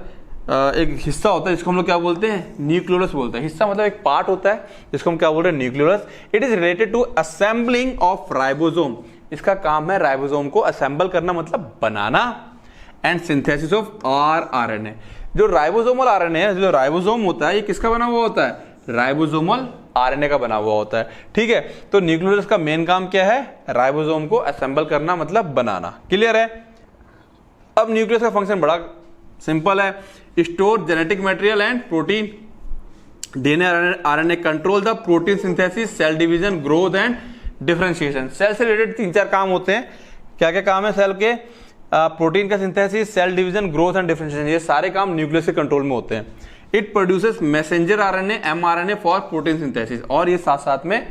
एक हिस्सा होता है जिसको हम लोग क्या बोलते हैं? न्यूक्लियोलस बोलते हैं। हिस्सा मतलब एक पार्ट होता है जिसको हम क्या बोल रहे हैं? Nucleolus. It is related to assembling of ribosome, इसका काम है राइबोसोम को असेंबल करना, मतलब बनाना, एंड सिंथेसिस ऑफ आरएनए। जो राइबोसोमल आरएनए है, जो राइबोसोम होता है, ये किसका बना हुआ होता है? राइबोसोमल आरएनए का बना हुआ होता है। ठीक है, तो न्यूक्लियोलस का मेन काम क्या है? राइबोसोम को असेंबल करना, मतलब बनाना। क्लियर है? अब न्यूक्लियस का फंक्शन बड़ा सिंपल है, store genetic material and protein, DNA RNA control the protein synthesis, cell division, growth and differentiation. Cell से रिलेटेड 3-4 काम होते हैं। क्या क्या काम है सेल के? प्रोटीन का synthesis, cell division, growth and differentiation, ये सारे काम न्यूक्लियस के कंट्रोल में होते हैं। It produces messenger RNA, mRNA for protein synthesis, और ये साथ साथ में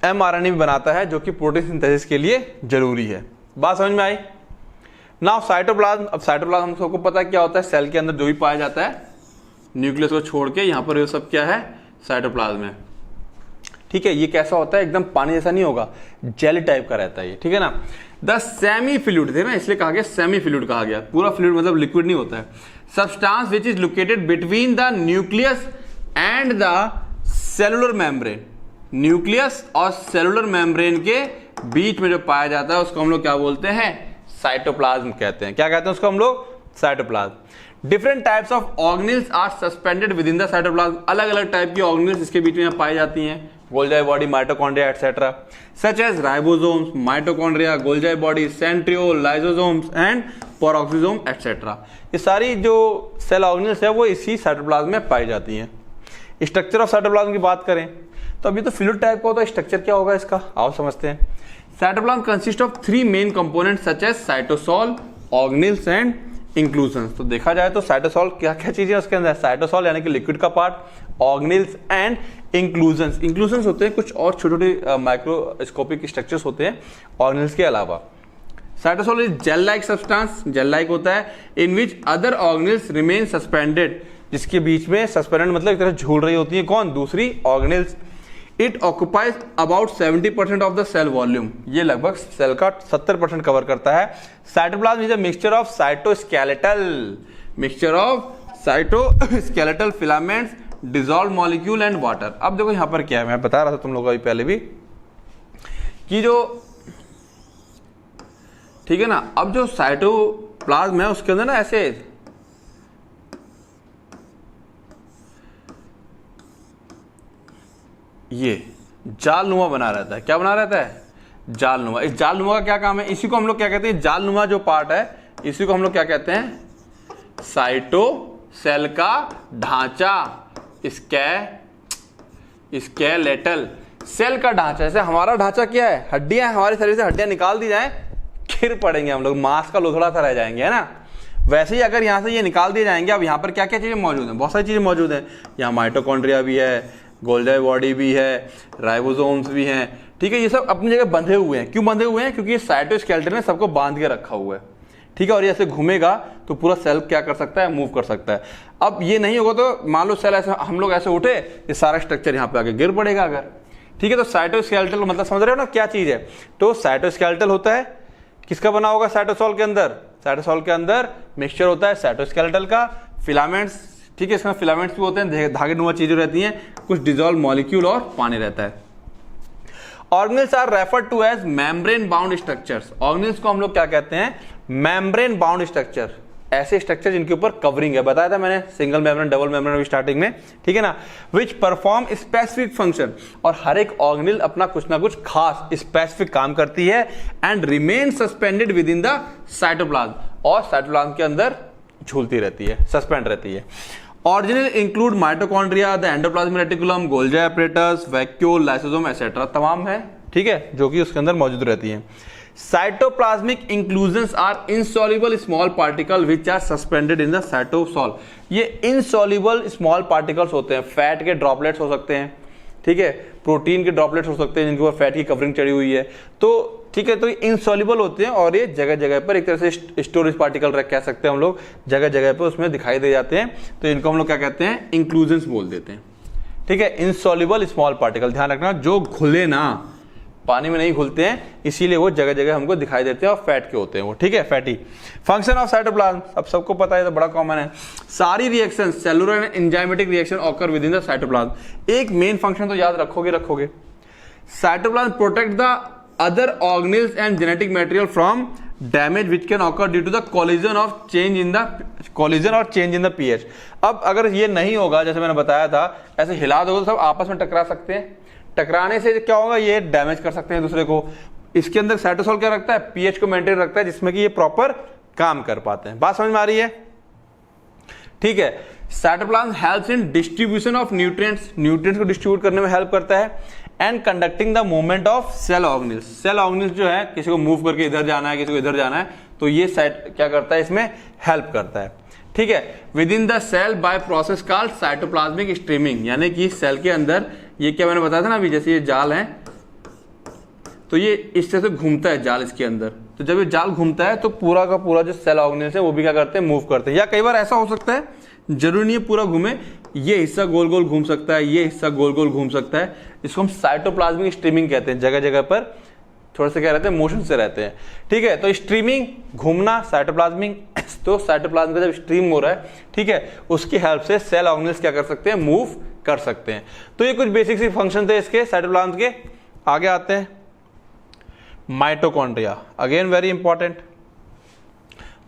एमआरएनए भी बनाता है जो कि प्रोटीन सिंथेसिस के लिए जरूरी है। बात समझ में आई? Now cytoplasm. अब साइटोप्लाज्म हम सबको पता है क्या होता है, सेल के अंदर जो भी पाया जाता है न्यूक्लियस को छोड़ के, यहाँ पर ये सब क्या है? साइटोप्लाज्म है। ठीक है, ये कैसा होता है? एकदम पानी जैसा नहीं होगा, जेली टाइप का रहता है ये। ठीक है ना? द सेमी फ्लूइड थे ना, इसलिए कहा गया सेमी फ्लूइड कहा गया। पूरा फ्लूइड मतलब लिक्विड नहीं होता है। Substance which is located between the nucleus and the cellular membrane, nucleus और सेलुलर मेम्ब्रेन के बीच में जो पाया जाता है उसको हम लोग क्या बोलते हैं? साइटोप्लाज्म कहते हैं। क्या कहते हैं उसको हम लोग? Cytoplasm. Different types of organelles are suspended within the cytoplasm, अलग अलग टाइप की ऑर्गेनेल्स इसके बीच में पाई जाती हैं, Golgi body, mitochondria etcetera, such as ribosomes, mitochondria, Golgi body, centriole, lysosomes and peroxisome etcetera. ये सारी जो सेल ऑर्गेनेल्स है वो इसी साइटोप्लाज्म में पाई जाती हैं। स्ट्रक्चर ऑफ साइटोप्लाज्म की बात करें तो अभी तो फ्लूइड टाइप का होता है, स्ट्रक्चर क्या होगा इसका आओ समझते हैं। Cytoplasm consist of 3 main components such as cytosol, organelles and inclusions. तो देखा जाए तो साइटोसोल क्या क्या चीजें उसके अंदर? साइटोसोल यानी कि लिक्विड का part, organelles and inclusions. Inclusions होते हैं कुछ और छोटे छोटे माइक्रोस्कोपिक स्ट्रक्चर्स होते हैं ऑर्गेनेल्स के अलावा। Cytosol is gel like substance, gel like होता है, in which other organelles remain suspended, जिसके बीच में सस्पेंडेड मतलब एक तरह झूल रही होती है कौन? दूसरी organelles. It occupies about 70% of the cell volume, ये लगभग सेल का 70% कवर करता है। Cytoplasm is a mixture of cytoskeletal filaments, dissolve molecule and water. अब देखो यहां पर क्या है, मैं बता रहा था तुम लोगों को पहले भी कि जो ठीक है ना, अब जो साइटोप्लाज्म है उसके अंदर ना ऐसे ये जालनुमा बना रहता है। क्या बना रहता है? जालनुमा। इस जालनुमा का क्या काम है? इसी को हम लोग क्या कहते हैं? जालनुमा जो पार्ट है इसी को हम लोग क्या कहते हैं? साइटोसेल का ढांचा, स्केलेटल सेल का ढांचा। जैसे हमारा ढांचा क्या है? हड्डियां, हमारे शरीर से हड्डियां निकाल दी जाए गिर पड़ेंगे हम लोग, मांस का लोथड़ा सा रह जाएंगे, है ना? वैसे ही अगर यहां से ये निकाल दिए जाएंगे, अब यहां पर क्या क्या चीजें मौजूद हैं? बहुत सारी चीजें मौजूद हैं। यहाँ माइटोकॉन्ड्रिया भी है, गोल्जाई बॉडी भी है, राइबोसोम्स भी हैं। ठीक है, ये सब अपनी जगह बंधे हुए हैं। क्यों बंधे हुए हैं? क्योंकि ये साइटोस्केलेटन ने सबको बांध के रखा हुआ है। ठीक है, और ये ऐसे घूमेगा तो पूरा सेल क्या कर सकता है? मूव कर सकता है। अब ये नहीं होगा तो मान लो सेल ऐसे हम लोग ऐसे उठे, ये सारा स्ट्रक्चर यहाँ पे आके गिर पड़ेगा अगर। ठीक है, तो साइटोस्केलेटल मतलब समझ रहे हो ना क्या चीज है? तो साइटोस्केलेटल होता है, किसका बना होगा? साइटोसोल के अंदर। साइटोसोल के अंदर मिक्सचर होता है साइटोस्केलेटल का, फिलामेंट्स। ठीक है, इसमें फिलामेंट्स भी होते हैं, धागे नुमा चीजें रहती हैं, कुछ डिसॉल्व मॉलिक्यूल और पानी रहता है। Organelles are referred to as membrane bound structures. Organelles को हम लोग क्या कहते हैं? Membrane bound structure. ऐसे स्ट्रक्चर जिनके ऊपर कवरिंग है, बताया था मैंने, single membrane, double membrane starting में। ठीक है ना? विच परफॉर्म स्पेसिफिक फंक्शन, और हर एक ऑर्गेनेल अपना कुछ ना कुछ खास स्पेसिफिक काम करती है। And remain suspended within the cytoplasm, और साइटोप्लाज्म के अंदर झूलती रहती है, सस्पेंड रहती है। Original include mitochondria, the endoplasmic reticulum, Golgi apparatus, vacuole, lysosome etcetera, तमाम है। ठीक है, जो कि उसके अंदर मौजूद रहती है। Cytoplasmic inclusions are insoluble small particle which are suspended in the cytosol. ये इनसॉल्युबल स्मॉल पार्टिकल्स होते हैं, फैट के ड्रॉपलेट्स हो सकते हैं, ठीक है, प्रोटीन के ड्रॉपलेट्स हो सकते हैं जिनके ऊपर फैट की कवरिंग चढ़ी हुई है। तो ठीक है, तो इनसॉल्युबल होते हैं और ये जगह जगह पर एक तरह से स्टोरेज पार्टिकल कह सकते हैं हम लोग, जगह जगह पर उसमें दिखाई दे जाते हैं। तो इनको हम लोग क्या कहते हैं? इंक्लूजन्स बोल देते हैं। ठीक है, इनसॉल्युबल स्मॉल पार्टिकल, ध्यान रखना, जो घुले ना, पानी में नहीं घुलते हैं, इसीलिए वो जगह जगह हमको दिखाई देते हैं और फैट के होते हैं वो। ठीक है, फैटी। फंक्शन ऑफ साइटोप्लाज्म अब सबको पता है, तो बड़ा कॉमन है। सारी reaction, cellular and enzymatic reaction occur with in the cytoplasm. एक मेन फंक्शन तो याद रखोगे। Cytoplasm protect the other organelles and genetic material from damage which can occur due to the collision or change in the pH। अब अगर ये नहीं होगा, जैसे मैंने बताया था, ऐसे हिला दो तो सब आपस में टकरा सकते हैं, टकराने से क्या होगा, ये डैमेज कर सकते हैं दूसरे को। इसके अंदर साइटोसोल क्या रखता है, पीएच को मेंटेन रखता है, जिसमें कि ये प्रॉपर काम कर पाते हैं। बात समझ में आ रही है? ठीक है। Cytoplasm helps in distribution of nutrients, nutrients को डिस्ट्रीब्यूट करने में हेल्प करता है, and conducting the movement of cell organelles. Cell organelles जो है, किसी को मूव करके इधर जाना है, किसी को इधर जाना है, तो ये साइट क्या करता है, इसमें हेल्प करता है। ठीक है। Within the cell by process called cytoplasmic streaming, यानी कि सेल के अंदर ये क्या मैंने बताया था ना अभी, जैसे ये जाल है तो ये इस तरह से घूमता है जाल इसके अंदर, तो जब ये जाल घूमता है तो पूरा का पूरा जो सेल ऑर्गेनेल्स है वो भी क्या करते हैं, मूव करते हैं। या कई बार ऐसा हो सकता है, जरूरी नहीं है पूरा घूमे, ये हिस्सा गोल गोल घूम सकता है, ये हिस्सा गोल गोल घूम सकता है। इसको हम साइटोप्लाज्मिक स्ट्रीमिंग कहते हैं। जगह जगह पर थोड़ा सा क्या रहते हैं, मोशन से रहते हैं। ठीक है। तो स्ट्रीमिंग, घूमना, साइटोप्लाज्मिक, तो साइटोप्लाज्म का जब स्ट्रीम हो रहा है, ठीक है, उसकी हेल्प से सेल ऑर्गेनेल्स क्या कर सकते हैं, मूव कर सकते हैं। तो ये कुछ बेसिक सी फंक्शन थे इसके साइटोप्लाज्म के। आगे आते हैं, माइटोकॉन्ड्रिया, अगेन वेरी इंपॉर्टेंट।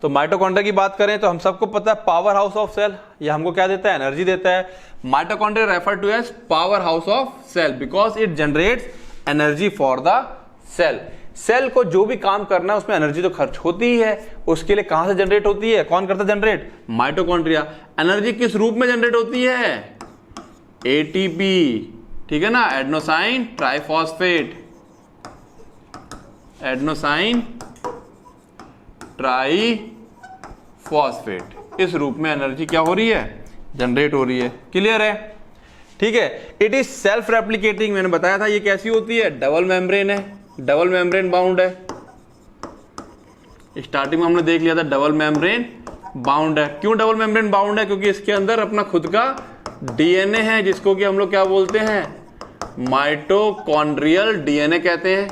तो माइटोकॉन्ड्रिया की बात करें तो हम सबको पता है पावर हाउस ऑफ सेल, ये हमको क्या देता है, एनर्जी देता है। Mitochondria refer to as power house of cell because it generates energy for the cell. Cell को जो भी काम करना है उसमें एनर्जी तो खर्च होती ही है, उसके लिए कहां से जनरेट होती है, कौन करता है जनरेट, माइटोकॉन्ड्रिया। एनर्जी किस रूप में जनरेट होती है, एटीपी, ठीक है ना, एडेनोसाइन ट्राइफॉस्फेट, एडेनोसाइन ट्राइफॉस्फेट, इस रूप में एनर्जी क्या हो रही है, जनरेट हो रही है। क्लियर है? ठीक है। इट इज सेल्फ रेप्लिकेटिंग, मैंने बताया था ये कैसी होती है, डबल मेम्ब्रेन है, डबल मेम्ब्रेन बाउंड है। स्टार्टिंग में हमने देख लिया था डबल मेम्ब्रेन बाउंड है। क्यों डबल मेम्ब्रेन बाउंड है, क्योंकि इसके अंदर अपना खुद का डीएनए है, जिसको कि हम लोग क्या बोलते हैं, माइटोकॉन्ड्रियल डीएनए कहते हैं।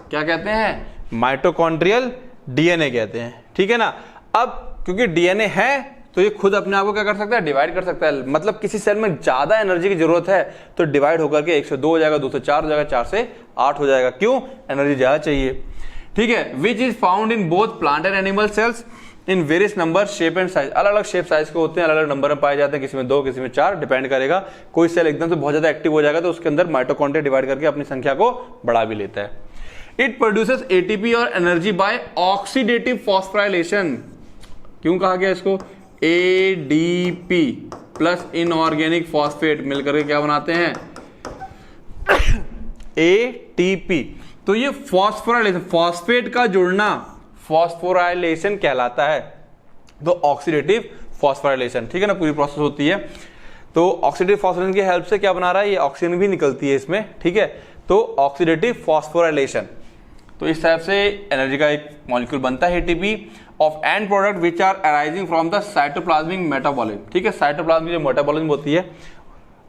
क्या कहते हैं, माइटोकॉन्ड्रियल डीएनए कहते हैं। ठीक है ना। अब क्योंकि डीएनए है तो ये खुद अपने आप को क्या कर सकता है, डिवाइड कर सकता है। मतलब किसी सेल में ज्यादा एनर्जी की जरूरत है तो डिवाइड होकर के 1 से 2 हो जाएगा, 2 से 4 हो जाएगा, 4 से 8 हो जाएगा। क्यों, एनर्जी ज्यादा चाहिए। ठीक है। Which is found in both plant and animal cells in various number, shape and size. अलग अलग शेप साइज के होते हैं, अलग अलग नंबर में पाए जाते हैं, किसी में 2 किसी में 4, डिपेंड करेगा। कोई सेल एकदम से बहुत ज्यादा एक्टिव हो जाएगा तो उसके अंदर माइटोकॉन्ड्रिया डिवाइड करके अपनी संख्या को बढ़ा भी लेता है। इट प्रोड्यूसेस एटीपी और एनर्जी बाय ऑक्सीडेटिव फॉस्फोराइलेशन। क्यों कहा गया इसको, एडीपी प्लस इनऑर्गेनिक फॉस्फेट मिलकर के क्या बनाते हैं, एटीपी। तो ये फॉस्फोराइलेशन, फॉस्फेट का जुड़ना फॉस्फोराइलेशन कहलाता है। तो ऑक्सीडेटिव फॉस्फोराइलेशन, ठीक है ना, पूरी प्रोसेस होती है। तो ऑक्सीडेटिव फॉस्फोराइलेशन की हेल्प से क्या बना रहा है, ये ऑक्सीजन भी निकलती है इसमें। ठीक है। तो ऑक्सीडेटिव फॉस्फोराइलेशन, तो इस टाइप से एनर्जी का एक मॉलिक्यूल बनता है ATP of end product which are arising from the cytoplasmic metabolism. ठीक है। साइटोप्लाज्म की जो मेटाबॉलिज्म होती है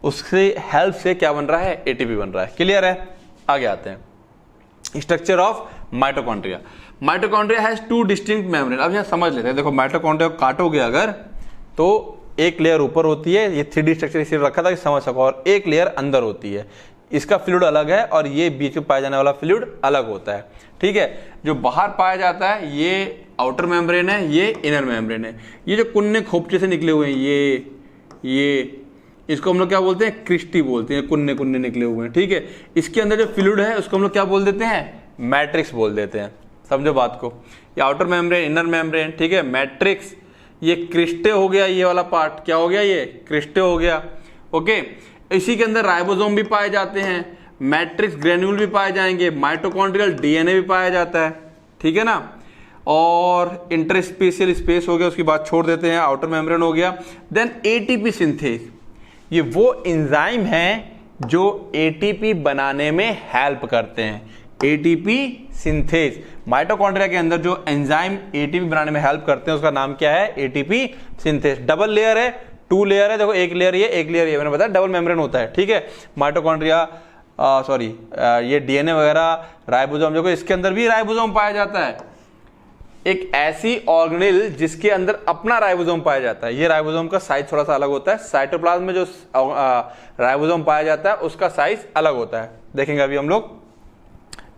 उससे हेल्प से क्या बन रहा है, एटीपी बन रहा है। क्लियर है? आगे आते हैं, structure of mitochondria. Mitochondria has 2 distinct membrane. अब यहां समझ लेते हैं, देखो माइटोकॉन्ड्रिया को काटोगे अगर तो एक लेयर ऊपर होती है, ये 3D स्ट्रक्चर इसलिए रखा था कि समझ सको, और एक लेयर अंदर होती है। इसका फ्लूइड अलग है और ये बीच में पाया जाने वाला फ्लूइड अलग होता है। ठीक है। जो बाहर पाया जाता है ये आउटर मेम्ब्रेन है, ये इनर मेम्ब्रेन है। ये जो कुन्ने खोपचे से निकले हुए हैं, ये इसको हम लोग क्या बोलते हैं, क्रिस्टी बोलते हैं, कुन्ने कुन्ने निकले हुए हैं। ठीक है। इसके अंदर जो फ्लूइड है उसको हम लोग क्या बोल देते हैं, मैट्रिक्स बोल देते हैं। समझो बात को, ये आउटर मेम्ब्रेन, इनर मेम्ब्रेन, ठीक है, मैट्रिक्स, ये क्रिस्टे हो गया, ये वाला पार्ट क्या हो गया, ये क्रिस्टे हो गया। ओके। इसी के अंदर राइबोसोम भी पाए जाते हैं, मैट्रिक्स ग्रेन्यूल भी पाए जाएंगे, माइटोकॉन्ड्रियल डीएनए भी पाया जाता है। ठीक है ना। और इंटरस्पेशियल स्पेस हो गया, उसकी बात छोड़ देते हैं, आउटर मेम्ब्रेन हो गया। देन एटीपी सिंथेस, ये वो एंजाइम हैं जो एटीपी बनाने में हेल्प करते हैं। एटीपी सिंथेस, माइटोकॉन्ड्रिया के अंदर जो एंजाइम एटीपी बनाने में हेल्प करते हैं उसका नाम क्या है, एटीपी सिंथेस। डबल लेयर है, 2 लेयर है, देखो एक लेयर ये, एक लेयर ये, मैंने बताया डबल मेम्ब्रेन होता है। ठीक है। माइटोकॉन्ड्रिया ये डीएनए वगैरह, राइबोसोम, देखो इसके अंदर भी राइबोसोम पाया जाता है। एक ऐसी ऑर्गेनेल जिसके अंदर अपना राइबोसोम पाया जाता है। ये राइबोसोम का साइज थोड़ा सा अलग होता है, साइटोप्लाज्म में जो राइबोसोम पाया जाता है उसका साइज अलग होता है, देखेंगे अभी हम लोग।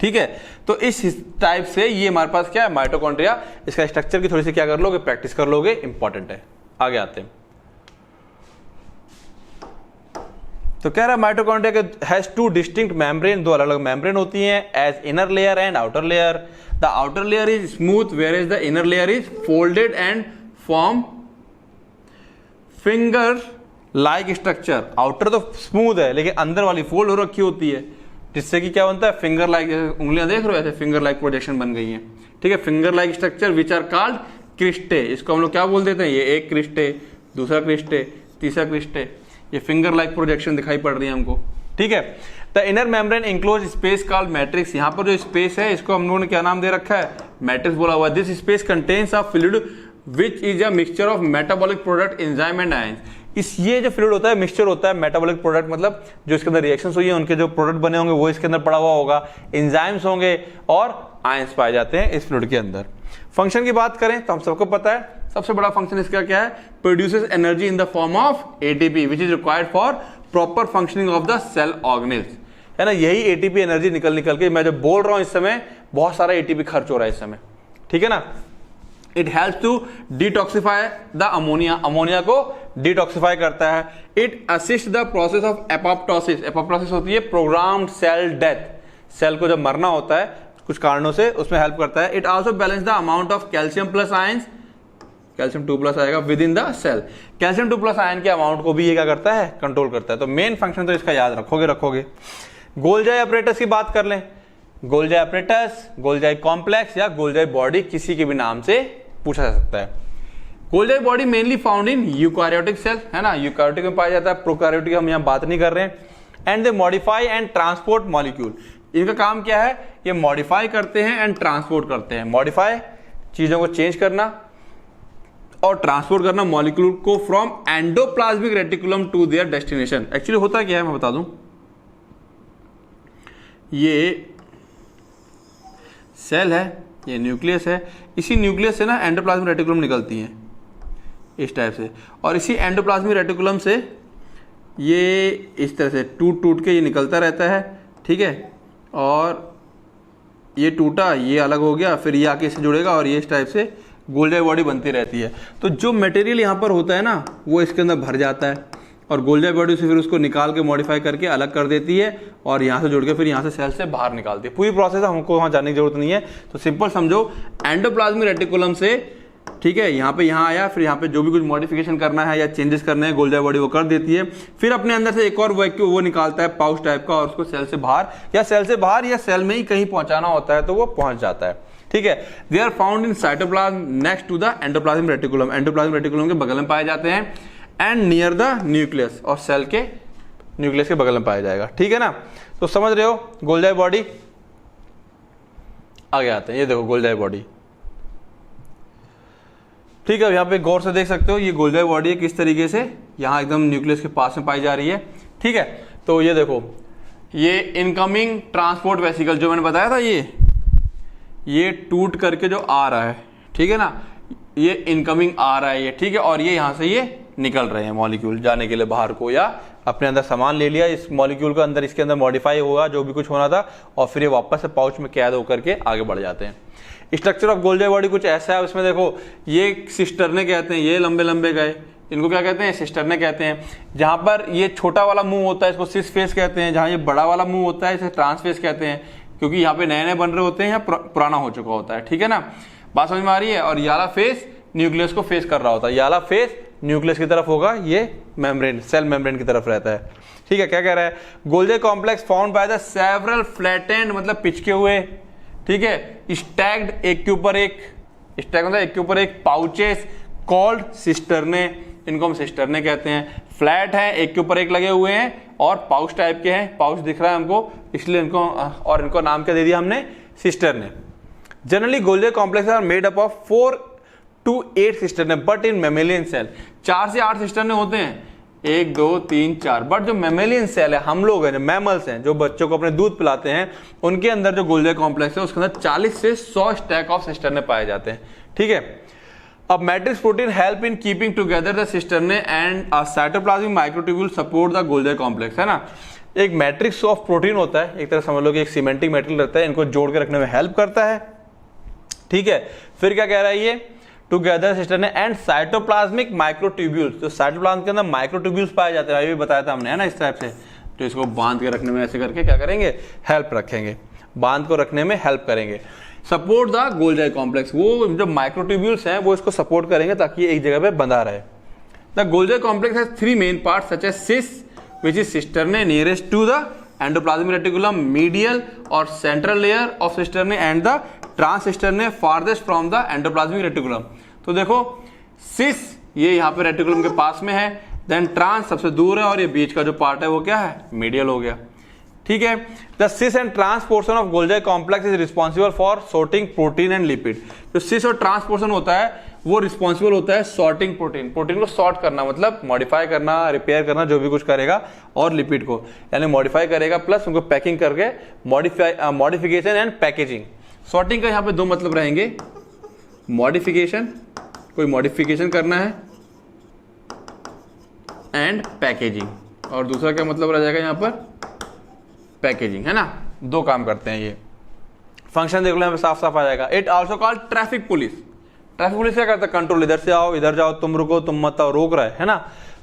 ठीक है, तो इस टाइप से ये हमारे पास क्या है माइटोकॉन्ड्रिया। इसका स्ट्रक्चर की थोड़ी सी क्या कर लोगे, प्रैक्टिस कर लोगे, इंपॉर्टेंट है। आगे आते हैं, तो कह रहा है माइटोकॉन्ड्रिया के हैज टू डिस्टिंक्ट मेम्ब्रेन, दो अलग अलग मेम्ब्रेन होती हैं, as inner layer and outer layer. The outer layer is smooth whereas the inner layer is folded and form finger like structure. Outer तो स्मूथ है लेकिन अंदर वाली फोल्ड हो रखी होती है, जिससे कि क्या बनता है फिंगर लाइक, उंगलियां देख रहे हो ऐसे फिंगर लाइक प्रोजेक्शन बन गई हैं, ठीक है, finger like structure which are called cristae. इसको हम लोग क्या बोल देते हैं, ये एक क्रिस्टे, दूसरा क्रिस्टे, तीसरा क्रिस्टे, ये फिंगर लाइक प्रोजेक्शन दिखाई पड़ रही है हमको, ठीक है। The inner membrane enclose space called matrix. यहाँ पर जो स्पेस है इसको हम लोगों ने क्या नाम दे रखा है, मैट्रिक्स बोला हुआ है। This space contains a fluid which is a mixture of metabolic product, enzyme and ions. इस ये जो फ्लूइड होता है मिक्सचर होता है, मेटाबॉलिक प्रोडक्ट मतलब जो इसके अंदर रिएक्शंस हुई है उनके जो प्रोडक्ट बने होंगे वो इसके अंदर पड़ा हुआ होगा, एंजाइम्स होंगे और आयंस पाए जाते हैं इस फ्लूइड के अंदर। फंक्शन की बात करें तो हम सबको पता है सबसे बड़ा फंक्शन इसका क्या है, produces energy in the form of ATP which is required for proper functioning of the cell organelles, है ना। यही एटीपी एनर्जी निकल के मैं जब बोल रहा हूं इस समय बहुत सारा एटीपी खर्च हो रहा है इस समय, ठीक है ना। It helps to detoxify the ammonia, ammonia को डिटॉक्सिफाई करता है। It assist the process of apoptosis, apoptosis होती है प्रोग्राम्ड सेल डेथ, सेल को जब मरना होता है कुछ कारणों से उसमें हेल्प करता है। It also balance the amount of calcium plus ions, calcium 2+ आएगा within the cell, calcium 2+ ion के अमाउंट को भी ये क्या करता है, कंट्रोल करता है। तो मेन फंक्शन तो इसका याद रखोगे। गोल्जाई अपरेटस की बात कर लें, गोल्जाई अपरेटस, गोल्जाई कॉम्प्लेक्स या गोल्जाई बॉडी किसी के भी नाम से पूछा जा सकता है। Golgi body mainly found in eukaryotic cell, है ना, यूकारियोटिक में पाया जाता है, प्रोकारियोटिक हम यहाँ बात नहीं कर रहे हैं। And they modify and transport molecule, इनका काम क्या है, ये मॉडिफाई करते हैं एंड ट्रांसपोर्ट करते हैं। मॉडिफाई चीजों को चेंज करना और ट्रांसपोर्ट करना मॉलिक्यूल को from endoplasmic reticulum to their destination. Actually होता क्या है मैं बता दूं, ये सेल है, ये न्यूक्लियस है, इसी न्यूक्लियस से ना एंडोप्लाज्मिक रेटिकुलम निकलती है इस टाइप से, और इसी एंडोप्लाज्मिक रेटिकुलम से ये इस तरह से टूट के ये निकलता रहता है, ठीक है। और ये टूटा, ये अलग हो गया, फिर ये आके इससे जुड़ेगा और ये इस टाइप से गोल्जाई बॉडी बनती रहती है। तो जो मटेरियल यहाँ पर होता है ना वो इसके अंदर भर जाता है और गोल्जाई बॉडी से फिर उसको निकाल के मॉडिफाई करके अलग कर देती है और यहाँ से जुड़ के फिर यहाँ से सेल से बाहर निकालती है। पूरी प्रोसेस हमको वहाँ जाने की जरूरत नहीं है। तो सिंपल समझो, एंडोप्लाज्मिक रेटिकुलम से, ठीक है, यहाँ पे यहाँ आया, फिर यहाँ पे जो भी कुछ मॉडिफिकेशन करना है या चेंजेस करने हैं गोल्जाई बॉडी वो कर देती है, फिर अपने अंदर से एक और वो निकालता है पाउच टाइप का और उसको सेल से बाहर या सेल में ही कहीं पहुंचाना होता है तो वो पहुंच जाता है, ठीक है। They are found in cytoplasm next to the endoplasmic reticulum, endoplasmic reticulum के बगल में पाए जाते हैं। एंड नियर द न्यूक्लियस, और सेल के न्यूक्लियस के बगल में पाया जाएगा, ठीक है ना। तो समझ रहे हो गोल्जाई बॉडी। आगे आते हैं, ये देखो गोल्जाई बॉडी, ठीक है। यहाँ पे गौर से देख सकते हो ये गोल्जाई बॉडी है किस तरीके से यहाँ एकदम न्यूक्लियस के पास में पाई जा रही है, ठीक है। तो ये देखो, ये इनकमिंग ट्रांसपोर्ट वेसिकल जो मैंने बताया था ये टूट करके जो आ रहा है, ठीक है ना, ये इनकमिंग आ रहा है ये, ठीक है। और ये यहाँ से ये निकल रहे हैं मॉलिक्यूल जाने के लिए बाहर को, या अपने अंदर सामान ले लिया इस मॉलिक्यूल का अंदर, इसके अंदर मॉडिफाई होगा जो भी कुछ होना था और फिर ये वापस से पाउच में कैद होकर के आगे बढ़ जाते हैं। स्ट्रक्चर ऑफ गोल्जाई बॉडी कुछ ऐसा है, उसमें देखो ये सिस्टरने कहते हैं, ये लंबे लंबे गए, इनको क्या कहते हैं, सिस्टरने कहते हैं। जहां पर ये छोटा वाला मुंह होता है इसको सिस फेस कहते हैं, जहां ये बड़ा वाला मुंह होता है इसे ट्रांस फेस कहते हैं, क्योंकि यहाँ पे नए नए बन रहे होते हैं या पुराना हो चुका होता है, ठीक है ना, बात समझ में आ रही है। और याला फेस न्यूक्लियस को फेस कर रहा होता है, याला फेस न्यूक्लियस की तरफ होगा, ये मेम्ब्रेन सेल मेम्ब्रेन की तरफ रहता है, ठीक है। क्या कह रहा है, Golgi complex found by the several flattened मतलब पिचके हुए, ठीक है, स्टैक्ड एक के ऊपर एक, स्टैक मतलब एक के ऊपर एक पाउचेस कॉल्ड सिस्टरने, इनको हम सिस्टरने कहते हैं। फ्लैट हैं, एक के ऊपर एक लगे हुए हैं और पाउच टाइप के हैं, पाउच दिख रहा है हमको इसलिए इनको, और इनको नाम क्या दे दिया हमने, cisternae. Generally Golgi complex are made up of 4 to 8 cisternae, but in mammalian cell 4 से 8 सिस्टरने होते हैं, 1 2 3 4। बट जो मेमेलियन सेल है, हम लोग हैं जो मैमल्स हैं जो बच्चों को अपने दूध पिलाते हैं, उनके अंदर जो गोल्जाई कॉम्प्लेक्स है उसके अंदर 40 से 100 स्टैक ऑफ सिस्टरने पाए जाते हैं, ठीक है। अब matrix protein help in keeping together the cisternae and a cytoplasmic microtubule support the Golgi complex, है ना। एक मैट्रिक्स ऑफ प्रोटीन होता है, एक तरह समझ लो कि एक सीमेंटिंग मेटेरियल रहता है, इनको जोड़ के रखने में हेल्प करता है। ठीक है, फिर क्या कह रहा है ये, टुगेदर सिस्टर ने एंड साइटोप्लाज्मिक माइक्रोट्यूब्यूल्स, जो साइटोप्लाज्म के अंदर माइक्रोट्यूब्यूल्स पाए जाते हैं, ये भी बताया था हमने, है ना, इस टाइप से, तो इसको बांध के रखने में ऐसे करके क्या करेंगे, हेल्प रखेंगे, बांध को रखने में हेल्प करेंगे। सपोर्ट द गोल्गी कॉम्प्लेक्स, वो जो माइक्रोट्यूब्यूल्स हैं वो इसको सपोर्ट करेंगे ताकि ये एक जगह पे बंधा रहे। The Golgi complex has 3 main parts such as cis which is cisternae nearest to the endoplasmic reticulum, medial और central layer of cisternae and the trans cisternae farthest from the endoplasmic reticulum. तो देखो सिस ये यहाँ पे रेटिकुलम के पास में है, then trans सबसे दूर है, और ये बीच का जो पार्ट है वो क्या है, मीडियल हो गया। ठीक है, the cis and trans portion of Golgi complex is responsible for sorting protein and lipid. जो सिस और ट्रांस पोर्शन होता है वो रिस्पॉन्सिबल होता है सॉर्टिंग प्रोटीन, प्रोटीन को सॉर्ट करना, मतलब मॉडिफाई करना, रिपेयर करना, जो भी कुछ करेगा, और लिपिड को यानी मॉडिफाई करेगा, प्लस उनको पैकिंग करके मॉडिफिकेशन एंड पैकेजिंग। सॉर्टिंग का यहाँ पे 2 मतलब रहेंगे, मॉडिफिकेशन, कोई मॉडिफिकेशन करना है, एंड पैकेजिंग, और दूसरा क्या मतलब रह जाएगा यहाँ पर, पैकेजिंग, है ना, 2 काम करते हैं ये। फंक्शन देख लो यहाँ पे साफ साफ आ जाएगा। It also called traffic police. Traffic police क्या करता है, कंट्रोल, इधर से आओ, इधर जाओ, तुम रुको, तुम मत आओ, रोक रहा है ना,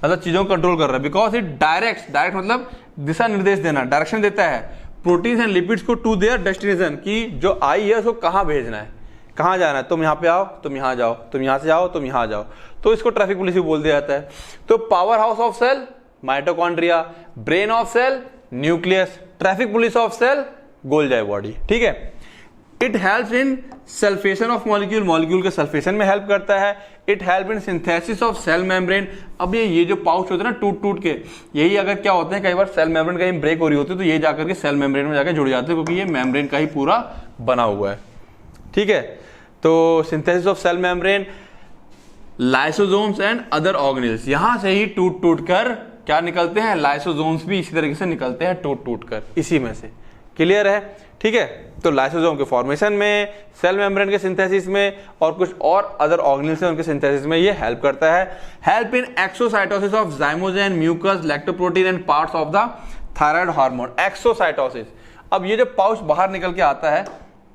मतलब चीजों को कंट्रोल कर रहा है। बिकॉज इट डायरेक्ट मतलब दिशा निर्देश देना, डायरेक्शन देता है प्रोटीन्स एंड लिपिड्स को टू देयर डेस्टिनेशन, की जो आई है उसको कहाँ भेजना है, कहाँ जाना है, तुम यहाँ पे आओ, तुम यहाँ जाओ, तुम यहाँ से आओ, तुम यहाँ जाओ, तो इसको ट्रैफिक पुलिस भी बोल दिया जाता है। तो power house of cell mitochondria, brain of cell nucleus, traffic police of cell Golgi body. ठीक है, it helps in sulphation of molecule, molecule के सल्फेशन में हेल्प करता है। It help in synthesis of cell membrane. अब ये जो pouch होते हैं ना टूट टूट के, यही अगर क्या होते हैं, कई बार सेल मेम्ब्रेन कहीं ब्रेक हो रही होती है तो ये जाकर के सेल मेम्ब्रेन में जाकर जुड़ जाते हैं, क्योंकि ये मेम्ब्रेन का ही पूरा बना हुआ है। ठीक है, तो synthesis of cell membrane, lysosomes and other organelles, यहां से ही टूट टूट कर क्या निकलते हैं, लाइसोसोम्स भी इसी तरीके से निकलते हैं टूट टूट कर, इसी में से। क्लियर है? ठीक है, तो लाइसोसोम के फॉर्मेशन में, सेल मेम्ब्रेन के सिंथेसिस में, और कुछ और अदर ऑर्गेनेल्स हैं उनके सिंथेसिस में ये हेल्प करता है। Help in exocytosis of zymogen, mucus, lactoprotein and parts of the thyroid hormone. Exocytosis, अब ये जो पाउच बाहर निकल के आता है,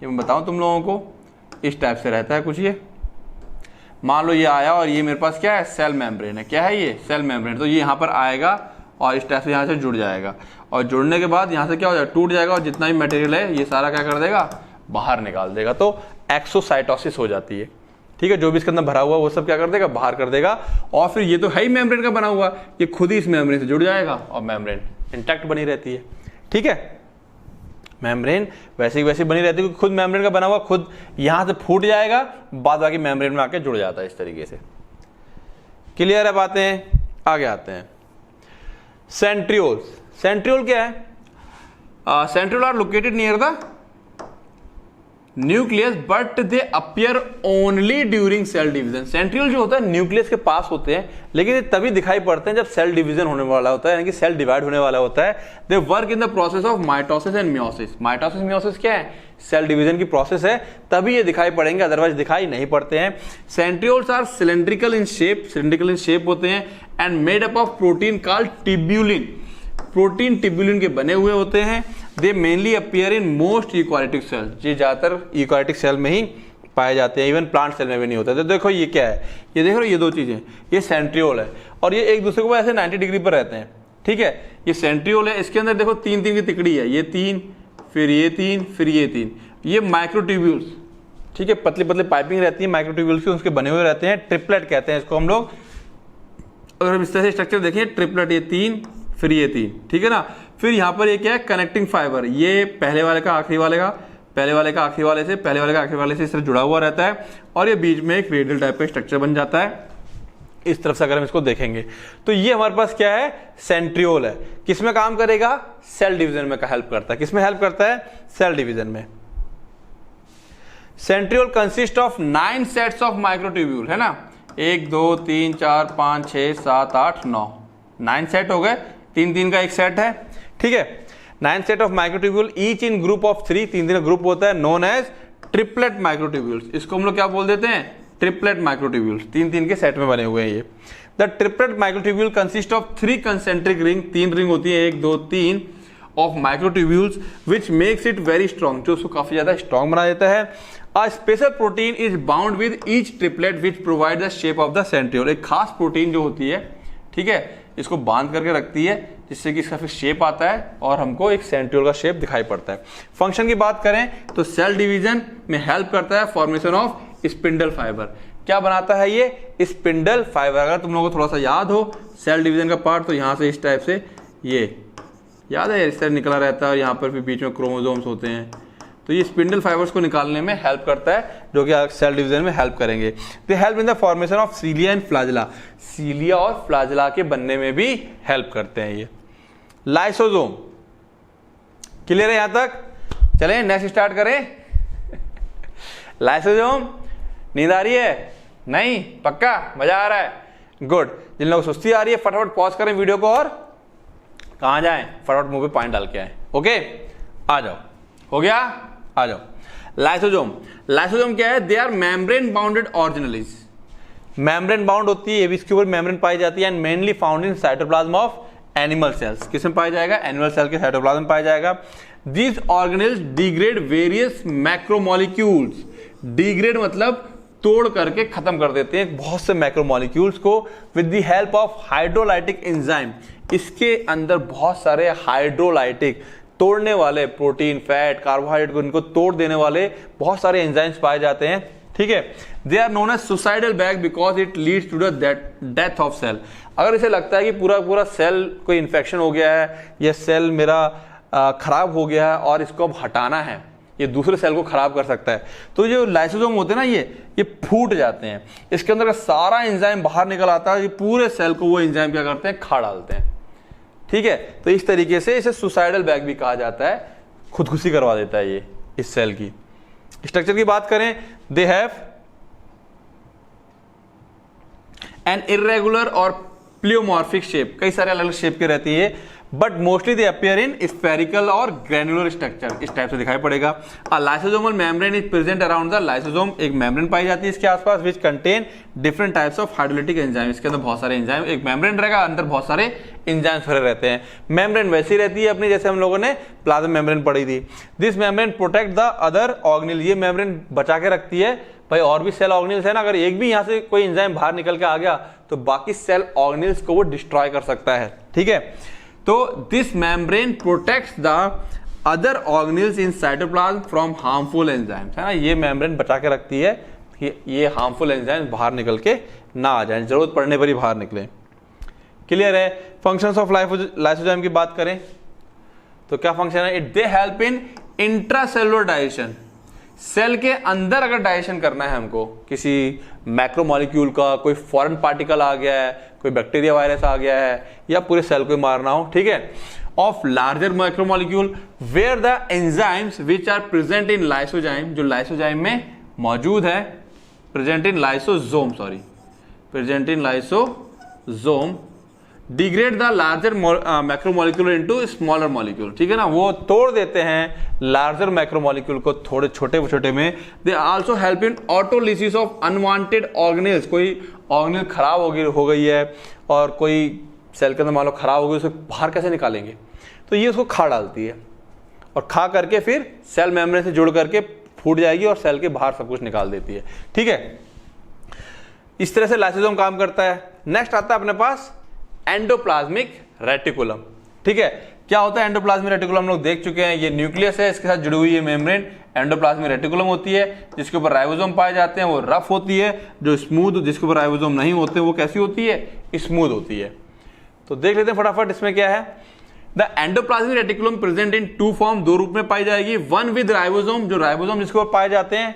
ये मैं बताऊं तुम लोगों को, इस टाइप से रहता है कुछ। ये मान लो ये आया और ये मेरे पास क्या है, सेल मेम्ब्रेन है, क्या है ये, सेल मेम्ब्रेन। तो ये यहाँ पर आएगा और इस टाइप से यहाँ से जुड़ जाएगा, और जुड़ने के बाद यहाँ से क्या हो जाएगा, टूट जाएगा, और जितना भी मटेरियल है ये सारा क्या कर देगा, बाहर निकाल देगा। तो एक्सोसाइटोसिस हो जाती है। ठीक है, जो भी इसके अंदर भरा हुआ वो सब क्या कर देगा, बाहर कर देगा। और फिर ये तो है ही मेम्ब्रेन का बना हुआ, ये खुद ही इस मेम्ब्रेन से जुड़ जाएगा और मेम्ब्रेन इंटैक्ट बनी रहती है। ठीक है, मेम्ब्रेन वैसे ही वैसी बनी रहती है, खुद मेम्ब्रेन का बना हुआ, खुद यहाँ से फूट जाएगा, बाद बाकी मेम्ब्रेन में आके जुड़ जाता है इस तरीके से। क्लियर है बातें? आगे आते हैं। सेंट्रियोल्स, सेंट्रियोल क्या है, centriole are located near the nucleus but they appear only during cell division. Centriole जो होता है न्यूक्लियस के पास होते हैं, लेकिन ये तभी दिखाई पड़ते हैं जब सेल डिवीजन होने वाला होता है, यानी कि सेल डिवाइड होने वाला होता है। They work in the process of mitosis and meiosis. Mitosis meiosis क्या है, सेल डिवीजन की प्रोसेस है, तभी ये दिखाई पड़ेंगे, अदरवाइज दिखाई नहीं पड़ते हैं। Centrioles are cylindrical in shape होते हैं, and made up of protein called tubulin. Protein tubulin के बने हुए होते हैं। They mainly appear in most eukaryotic cell, ये ज्यादातर यूकैरियोटिक सेल में ही पाए जाते हैं, इवन प्लांट सेल में भी नहीं होते। तो देखो ये क्या है, ये देखो ये 2 चीजें, ये सेंट्रियोल है और ये एक दूसरे को ऐसे 90 डिग्री पर रहते हैं। ठीक है, ये सेंट्रियोल है, इसके अंदर देखो 3-3 की तिकड़ी है, ये 3, फिर ये 3, फिर ये 3, ये माइक्रोट्यूब्यूल्स। ठीक है, पतली पतली पाइपिंग रहती है माइक्रोट्यूब्यूल्स की, उसके बने हुए रहते हैं, ट्रिपलेट कहते हैं इसको हम लोग। अगर हम इस तरह से स्ट्रक्चर देखें, ट्रिपलेट, ये 3, फिर ये 3, ठीक है ना। फिर यहाँ पर ये क्या है, कनेक्टिंग फाइबर, ये पहले वाले का आखिरी वाले का, पहले वाले का आखिरी वाले से, पहले वाले का आखिरी वाले से इस तरह जुड़ा हुआ रहता है, और ये बीच में एक रेडियल टाइप का स्ट्रक्चर बन जाता है। इस तरफ से अगर हम इसको देखेंगे तो ये हमारे पास क्या है, सेंट्रियोल है। किसमें काम करेगा, सेल डिवीजन में का हेल्प करता है। किसमें हेल्प करता है, सेल डिवीजन में। Centriole consist of 9 sets of microtubule, है ना, 1 2 3 4 5 6 7 8 9, 9 सेट हो गए, 3-3 का एक सेट है। ठीक है, 9 set of microtubule each in group of 3, 3 का ग्रुप होता है, नोन एज ट्रिपलेट माइक्रोट्यूब्यूल्स। इसको हम लोग क्या बोल देते हैं, ट्रिपलेट माइक्रोट्यूब्यूल्स। 3-3 के सेट में बने हुए हैं ये। The triplet microtubule consist of 3 concentric ring, 3 ring होती है, 1 2 3, of microtubules which makes it very strong, जो उसको काफी ज्यादा स्ट्रॉन्ग बना देता है। A special protein is bound with each triplet which provide the shape of the centriole. एक खास प्रोटीन जो होती है, ठीक है, इसको बांध करके रखती है जिससे कि इसका फिर शेप आता है और हमको एक सेंट्रियोल का शेप दिखाई पड़ता है। फंक्शन की बात करें तो सेल डिवीजन में हेल्प करता है, फॉर्मेशन ऑफ स्पिंडल फाइबर। क्या बनाता है ये? Spindle fibre. अगर तुम लोगों को थोड़ा सा याद हो सेल डिवीजन का पार्ट, तो यहां से इस टाइप से ये याद है, इस तरह निकला रहता है और यहाँ पर भी बीच में क्रोमोसोम्स होते हैं, तो ये स्पिंडल फाइबर्स को निकालने में हेल्प करता है, जो कि सेल डिवीजन में हेल्प करेंगे। They help in the formation of cilia and flagella. Cilia और फ्लाजिला के बनने में भी हेल्प करते हैं ये। लाइसोसोम क्लियर है यहां तक? चलें नेक्स्ट स्टार्ट करें। लाइसोसोम, नींद आ रही है? नहीं? पक्का मजा आ रहा है? गुड। जिन लोगों को सुस्ती आ रही है फटाफट पॉज करें वीडियो को और कहां जाएं, फटाफट मुंह पे पानी डाल के आए। ओके, आ जाओ। हो गया? आ जाओ। लाइसोसोम, लाइसोसोम क्या है? They are membrane bounded organelles. Membrane bound होती है, इसके ऊपर मेम्ब्रेन पाई जाती है and mainly found in cytoplasm of animal cells. किसमें पाया जाएगा? एनिमल सेल के साइटोप्लाज्म पाया जाएगा। These organelles degrade various macromolecules. Degrade मतलब तोड़ करके खत्म कर देते हैं बहुत से मैक्रोमोलिक्यूल्स को with the help of hydrolytic enzyme. इसके अंदर बहुत सारे हाइड्रोलाइटिक तोड़ने वाले प्रोटीन, फैट, कार्बोहाइड्रेट को इनको तोड़ देने वाले बहुत सारे एंजाइम्स पाए जाते हैं, ठीक है। They are known as suicidal bag because it leads to the death of cell. अगर इसे लगता है कि पूरा सेल कोई इन्फेक्शन हो गया है, ये सेल मेरा खराब हो गया है और इसको अब हटाना है, ये दूसरे सेल को खराब कर सकता है, तो जो लाइसोसोम होते हैं ना ये फूट जाते हैं, इसके अंदर का सारा एंजाइम बाहर निकल आता है, ये पूरे सेल को वो एंजाइम क्या करते हैं? खा डालते हैं, ठीक है। तो इस तरीके से इसे सुसाइडल बैग भी कहा जाता है, खुदकुशी करवा देता है ये इस सेल की। स्ट्रक्चर की बात करें, दे हैव एन इर्रेगुलर और प्लियोमॉर्फिक शेप, कई सारे अलग अलग शेप के रहती है, but mostly they appear in spherical और ग्रैनुलर स्ट्रक्चर, इस टाइप से दिखाई पड़ेगा। A lysosomal membrane is present around the lysosome. एक मेम्ब्रेन पाई जाती है इसके आसपास which contain different types of hydrolytic enzyme. इसके अंदर बहुत सारे एंजाइम, एक मेम्ब्रेन रहेगा, अंदर बहुत सारे एंजाइम्स भरे रहते हैं। मेम्ब्रेन वैसी रहती है अपनी जैसे हम लोगों ने प्लाज्मा मेम्ब्रेन पढ़ी थी। This membrane protect the other organelle. ये मेम्ब्रेन बचा के रखती है भाई और भी सेल ऑर्गेनेल्स है ना, अगर एक भी यहाँ से कोई एंजाइम बाहर निकल के आ गया तो बाकी सेल ऑर्गेनेल्स को वो डिस्ट्रॉय कर सकता है, ठीक है। तो this membrane protects the other organelles in cytoplasm from harmful enzymes, है ना। ये मेम्ब्रेन बचा के रखती है कि ये हार्मफुल एंजाइम्स बाहर निकल के ना आ जाए, जरूरत पड़ने पर ही बाहर निकले। क्लियर है? फंक्शंस ऑफ लाइसोसोम की बात करें तो क्या फंक्शन है? It they help in intracellular digestion. Cell के अंदर अगर डाइजेशन करना है हमको, किसी मैक्रोमोलिक्यूल का कोई फॉरेन पार्टिकल आ गया है, कोई बैक्टीरिया वायरस आ गया है, या पूरे सेल को मारना हो, ठीक है, of larger macromolecule where the enzymes which are present in lysozyme, जो लाइसोजाइम में मौजूद है, present in lysosome degrade the larger macromolecule into smaller molecule, ठीक है ना। वो तोड़ देते हैं लार्जर मैक्रोमोलिक्यूल को थोड़े छोटे में। दे also help in autolysis of unwanted organelles. कोई ऑर्गेनेल खराब हो गई है और कोई सेल के अंदर मान लो खराब हो गई, उसे बाहर कैसे निकालेंगे? तो ये उसको खा डालती है और खा करके फिर सेल मेम्ब्रेन से जुड़ करके फूट जाएगी और सेल के बाहर सब कुछ निकाल देती है, ठीक है। इस तरह से लाइसोसोम काम करता है। नेक्स्ट आता है अपने पास एंडोप्लाज्मिक रेटिकुलम, ठीक है। क्या होता है एंडोप्लाज्मिक रेटिकुलम? हम लोग देख चुके हैं, ये न्यूक्लियस है, इसके साथ जुड़ी हुई है मेम्ब्रेन, एंडोप्लाज्मिक रेटिकुलम होती है, जिसके ऊपर राइबोसोम पाए जाते हैं, वो रफ होती है, जो स्मूथ, जिसके ऊपर राइबोसोम नहीं होते वो कैसी होती है? स्मूथ होती है। तो देख लेते हैं फटाफट इसमें क्या है। The endoplasmic reticulum present in two form, दो रूप में पाई जाएगी। वन विद राइबोसोम, जो राइबोसोम जिसके ऊपर पाए जाते हैं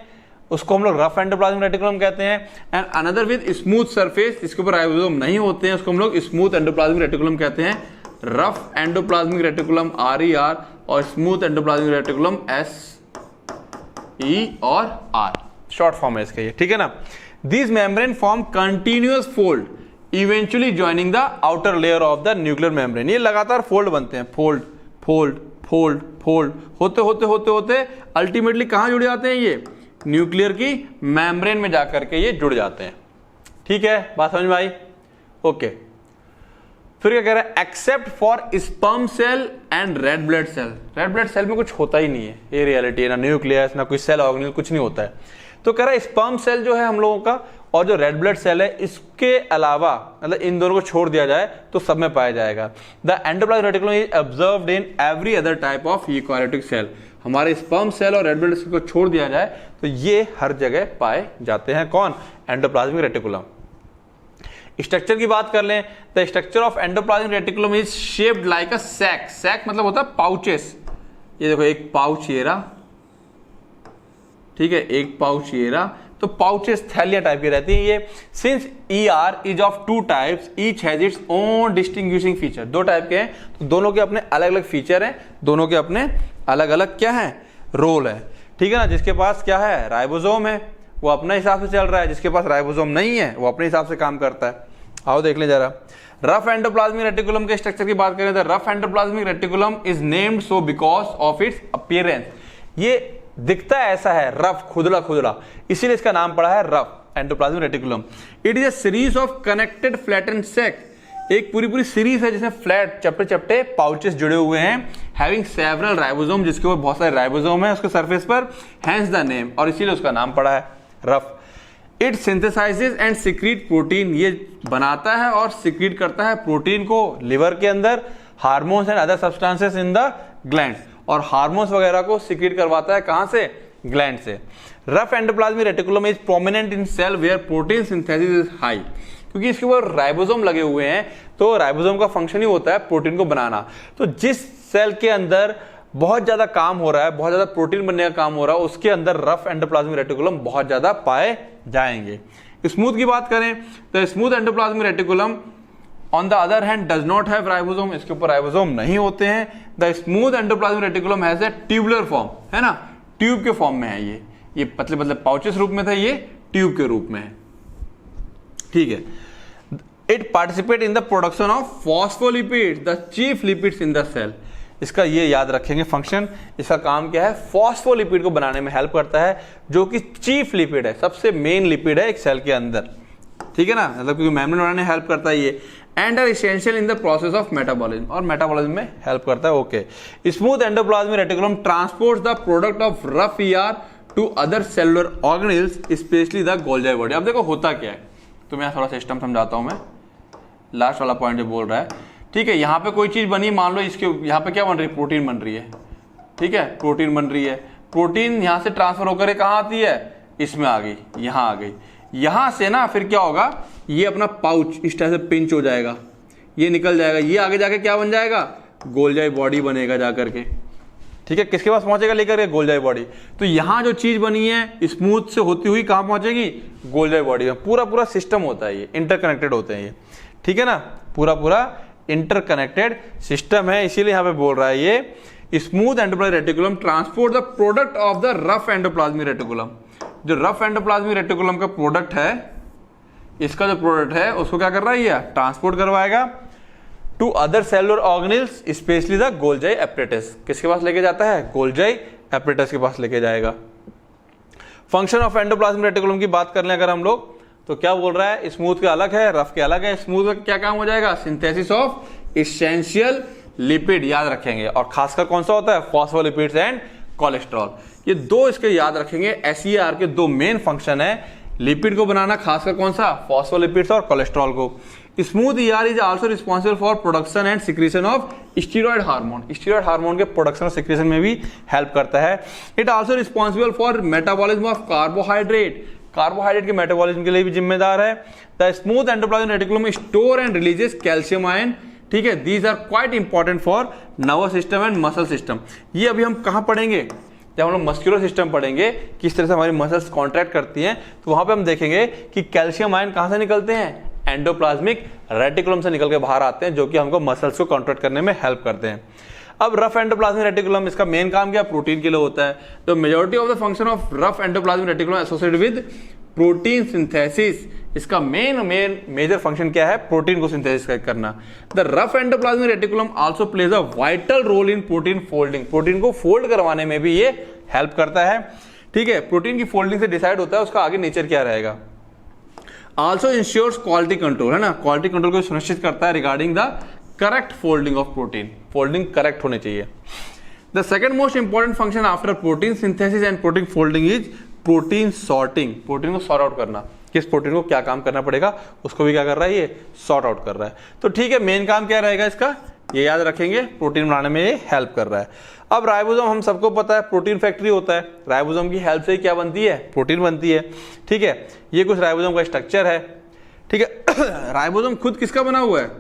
उसको हम लोग रफ एंडोप्लाज्मिक रेटिकुलम कहते हैं, and another with smooth surface, जिसके ऊपर राइबोसोम नहीं होते हैं, उसको हम लोग स्मूथ एंडोप्लाज्मिक रेटिकुलम कहते हैं। रफ एंडोप्लाज्मिक रेटिकुलम RER और स्मूथ एंडोप्लाज्मिक रेटिकुलम SE और R, शॉर्ट फॉर्म है इसका ये, ठीक है ना। This membrane form continuous fold eventually joining the outer layer of the nuclear membrane. ये लगातार फोल्ड बनते हैं, फोल्ड फोल्ड फोल्ड फोल्ड होते होते होते होते अल्टीमेटली कहां जुड़ जाते हैं? ये न्यूक्लियर की मेम्ब्रेन में जाकर के ये जुड़ जाते हैं, ठीक है। बात समझ में आई? ओके। फिर क्या कह रहा है, except for sperm cell and red blood cell. Red blood cell में कुछ होता ही नहीं है, ये रियलिटी है, ना न्यूक्लियस ना कोई सेल ऑर्गेनेल, कुछ नहीं होता है। तो कह रहा है स्पर्म सेल जो है हम लोगों का और जो रेड ब्लड सेल है इसके अलावा मतलब इन दोनों को छोड़ दिया जाए तो सब में पाया जाएगा। The endoplasmic reticulum is observed in every other type of eukaryotic cell. हमारे स्पर्म सेल और रेड ब्लड सेल को छोड़ दिया जाए तो ये हर जगह पाए जाते हैं। कौन? Endoplasmic reticulum. स्ट्रक्चर की बात कर लें, the structure of endoplasmic reticulum is shaped like a sac. Sac मतलब होता है पाउचेस। ये देखो एक पाउच ये रहा, ठीक है, एक पाउच ये रहा, तो पाउचेस थैलियां टाइप की रहती हैं ये। Since ER is of two types, each has its own distinguishing feature. दो टाइप के हैं तो दोनों के अपने अलग अलग फीचर हैं, दोनों के अपने अलग अलग क्या है, रोल है, ठीक है ना। जिसके पास क्या है, राइबोसोम है, वो अपने हिसाब से चल रहा है, जिसके पास राइबोसोम नहीं है वो अपने हिसाब से काम करता है। आओ देख ले जरा। रफ एंडोप्लाज्मिक रेटिकुलम के स्ट्रक्चर की बात करें तो rough endoplasmic reticulum is named so because of its appearance. ये दिखता है ऐसा है, रफ, खुदला खुदला, इसीलिए इसका नाम पड़ा है rough endoplasmic reticulum. It is a series of connected flattened sac. एक पूरी पूरी सीरीज है जिसमें फ्लैट चपटे चपटे पाउचेस जुड़े हुए हैं, हैविंग सेवरल राइबोसोम, जिसके ऊपर बहुत सारे राइबोसोम है उसके सरफेस पर, हैंस द नेम, और इसीलिए उसका नाम पड़ा है rough. It synthesises and secrete protein. ये बनाता है और सिक्रीट करता है प्रोटीन को लिवर के अंदर, hormones and other substances in the glands, और हार्मोन्स वगैरह को सिक्रीट करवाता है कहां से, ग्लैंड से। Rough endoplasmic reticulum is prominent in cell where protein synthesis is high. क्योंकि इसके ऊपर राइबोसोम लगे हुए हैं तो राइबोसोम का फंक्शन ही होता है प्रोटीन को बनाना। तो जिस सेल के अंदर बहुत ज्यादा काम हो रहा है, बहुत ज्यादा प्रोटीन बनने का काम हो रहा है, उसके अंदर रफ एंडोप्लाज्मिक रेटिकुलम बहुत ज्यादा पाए जाएंगे। स्मूथ की बात करें तो smooth endoplasmic reticulum on the other hand does not have ribosome. इसके ऊपर राइबोसोम नहीं होते हैं। The smooth endoplasmic reticulum has a tubular form, है ना, ट्यूब के फॉर्म में है ये पतले पतले पाउचेस रूप में था, ये ट्यूब के रूप में है, ठीक है। It participate in the production of phospholipids, the chief lipids in the cell. इसका ये याद रखेंगे फंक्शन, इसका काम क्या है, फॉस्फोलिपिड को बनाने में हेल्प करता है, जो कि चीफ लिपिड है, सबसे मेन लिपिड है एक सेल के अंदर, ठीक है ना, मतलब क्योंकि मेम्ब्रेन बनाने में हेल्प करता है ये। And are essential in the process of metabolism, और मेटाबॉलिज्म में हेल्प करता है। Okay, smooth endoplasmic reticulum transports the product of rough ER to other cellular organelles, specially the Golgi body. अब देखो होता क्या है, तो मैं थोड़ा सिस्टम समझाता हूं। मैं लास्ट वाला पॉइंट जो बोल रहा है, ठीक है, यहाँ पे कोई चीज बनी, मान लो इसके यहाँ पे क्या बन रही है, प्रोटीन बन रही है, ठीक है, प्रोटीन बन रही है। प्रोटीन यहाँ से ट्रांसफर होकर कहाँ आती है, इसमें आ गई, यहाँ आ गई। यहां से ना फिर क्या होगा, ये अपना पाउच इस तरह से पिंच हो जाएगा, ये निकल जाएगा, ये आगे जाके क्या बन जाएगा, गोल्गी बॉडी बनेगा जाकर के, ठीक है। किसके पास पहुंचेगा लेकर के, गोल्गी बॉडी। तो यहां जो चीज बनी है स्मूथ से होती हुई कहां पहुंचेगी, गोल्गी बॉडी में। पूरा पूरा सिस्टम होता है, ये इंटरकनेक्टेड होते हैं ये, ठीक है ना, पूरा पूरा इंटरकनेक्टेड सिस्टम है, इसीलिए यहां पे बोल रहा है ये smooth endoplasmic reticulum transport the product of the rough endoplasmic reticulum. जो रफ एंडोप्लाज्मिक रेटिकुलम का प्रोडक्ट है, इसका जो प्रोडक्ट है उसको क्या कर रहा है, ये ट्रांसपोर्ट करवाएगा to other cellular organelles, specially the Golgi apparatus. किसके पास लेके जाता है, गोल्गी एपरेटस के पास लेके जाएगा। फंक्शन ऑफ एंडोप्लाज्मिक रेटिकुलम की बात कर लें अगर हम लोग, तो क्या बोल रहा है, स्मूथ का अलग है, रफ के अलग है। स्मूथ का क्या काम हो जाएगा, सिंथेसिस ऑफ एसेंशियल लिपिड, याद रखेंगे, और खासकर कौन सा होता है, फॉस्फोलिपिड्स एंड कोलेस्ट्रॉल। ये दो इसके याद रखेंगे, एसईआर के दो मेन फंक्शन है, लिपिड को बनाना, खासकर कौन सा, फॉस्फोलिपिड्स और कोलेस्ट्रॉल को। Smooth ER is also responsible for production and secretion of steroid hormone. Steroid hormone के प्रोडक्शन और सिक्रीशन में भी हेल्प करता है। It also responsible for metabolism of carbohydrate, carbohydrate के मेटाबॉलिज्म के लिए भी जिम्मेदार है। The smooth endoplasmic reticulum store and releases calcium ion, ठीक है, these are quite important for nervous system and muscle system. ये अभी हम कहां पढ़ेंगे, जब हम लोग मस्कुलर सिस्टम पढ़ेंगे, किस तरह से हमारी मसल्स कॉन्ट्रैक्ट करती हैं, तो वहां पे हम देखेंगे कि कैल्शियम आयन कहां से निकलते हैं, एंडोप्लाज्मिक रेटिकुलम से निकल के बाहर आते हैं, जो कि हमको मसल्स को कॉन्ट्रैक्ट करने में हेल्प करते हैं। अब रफ एंडोप्लाज्मिक रेटिकुलम, इसका मेन काम क्या, प्रोटीन के लिए होता है। तो majority of the function of rough endoplasmic reticulum associated with protein synthesis. इसका मेजर फंक्शन क्या है, प्रोटीन को सिंथेसिस करना। The rough endoplasmic reticulum also plays a vital role in protein folding, protein को फोल्ड करवाने में भी ये हेल्प करता है, ठीक है। प्रोटीन की फोल्डिंग से डिसाइड होता है उसका आगे नेचर क्या रहेगा। ऑल्सो इंश्योर्स क्वालिटी कंट्रोल, है ना, क्वालिटी कंट्रोल को सुनिश्चित करता है regarding the correct folding of protein, folding correct होनी चाहिए। The second most important function after protein synthesis and protein folding is protein sorting, protein को सॉर्ट आउट करना, किस प्रोटीन को क्या काम करना पड़ेगा उसको भी क्या कर रहा है, ये सॉर्ट आउट कर रहा है। तो ठीक है, मेन काम क्या रहेगा इसका, ये याद रखेंगे, प्रोटीन बनाने में ये हेल्प कर रहा है। अब राइबोसोम हम सबको पता है प्रोटीन फैक्ट्री होता है, राइबोसोम की हेल्प से ही क्या बनती है, प्रोटीन बनती है। ठीक है, ये कुछ राइबोसोम का स्ट्रक्चर है। ठीक है, राइबोसोम खुद किसका बना हुआ है,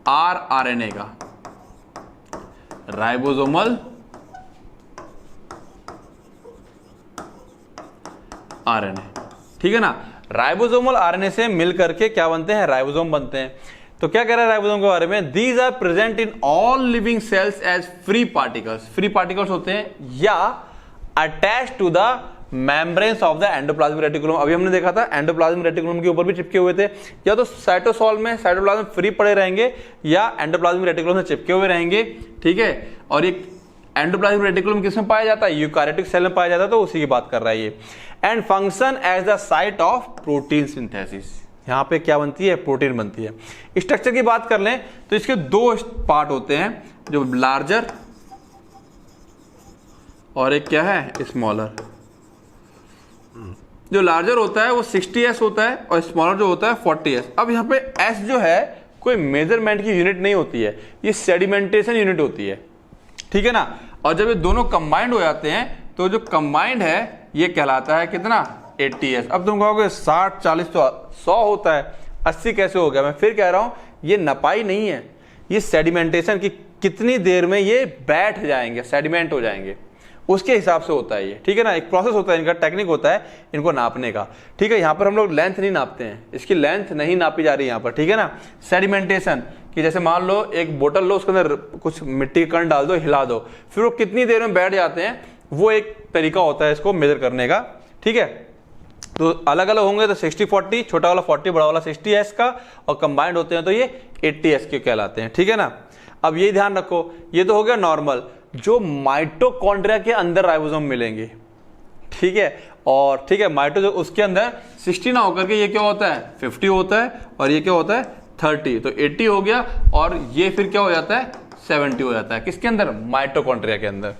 आरएनए का, राइबोसोमल आरएनए। ठीक है ना, राइबोसोमल आरएनए से मिल करके क्या बनते हैं, राइबोसोम बनते हैं। तो क्या कह रहा है राइबोसोम के बारे में, these are present in all living cells as free particles, free particles होते हैं या attach to the membranes of the endoplasmic reticulum. अभी हमने देखा था एंडोप्लाज्मिक रेटिकुलम के ऊपर भी चिपके हुए थे, या तो साइटोसोल में साइटोप्लाज्म फ्री पड़े रहेंगे या एंडोप्लाज्मिक रेटिकुलम से चिपके हुए रहेंगे। ठीक है, और एक एंडोप्लाज्मिक रेटिकुलम किसमें पाया जाता है, यूकारियोटिक सेल में पाया जाता है, तो उसी की बात कर रहा है ये। And function as the site of protein synthesis, यहां पे क्या बनती है, प्रोटीन बनती है। स्ट्रक्चर की बात कर लें तो इसके दो पार्ट होते हैं, जो लार्जर और एक क्या है, स्मॉलर। जो लार्जर होता है वो 60s होता है और स्मॉलर जो होता है 40s। अब यहाँ पे S जो है कोई मेजरमेंट की यूनिट नहीं होती है, ये सेडिमेंटेशन यूनिट होती है। ठीक है ना, और जब ये दोनों कंबाइंड हो जाते हैं तो जो कंबाइंड है ये कहलाता है कितना, 80s। अब तुम कहोगे 60 40 तो 100 होता है, 80 कैसे हो गया। मैं फिर कह रहा हूं ये नपाई नहीं है, ये सेडिमेंटेशन की कितनी देर में ये बैठ जाएंगे, सेडिमेंट हो जाएंगे, उसके हिसाब से होता है ये। ठीक है ना, एक प्रोसेस होता है, इनका टेक्निक होता है इनको नापने का। ठीक है, यहाँ पर हम लोग लेंथ नहीं नापते हैं, इसकी लेंथ नहीं नापी जा रही है यहाँ पर। ठीक है ना, सेडिमेंटेशन कि जैसे मान लो एक बोतल लो, उसके अंदर कुछ मिट्टी के कण डाल दो, हिला दो, फिर वो कितनी देर में बैठ जाते हैं, वो एक तरीका होता है इसको मेजर करने का। ठीक है, तो अलग अलग होंगे तो 60-40, छोटा वाला 40, बड़ा वाला 60s का, और कंबाइंड होते हैं तो ये 80s के कहलाते हैं। ठीक है ना, अब ये ध्यान रखो, ये तो हो गया नॉर्मल, जो माइटोकॉन्ड्रिया के अंदर राइबोसोम मिलेंगे। ठीक है, और ठीक है, माइटो जो उसके अंदर 60 ना होकर के ये क्या होता है, 50 होता है, और ये क्या होता है 30, तो 80 हो गया, और ये फिर क्या हो जाता है 70 हो जाता है, किसके अंदर, माइटोकॉन्ड्रिया के अंदर।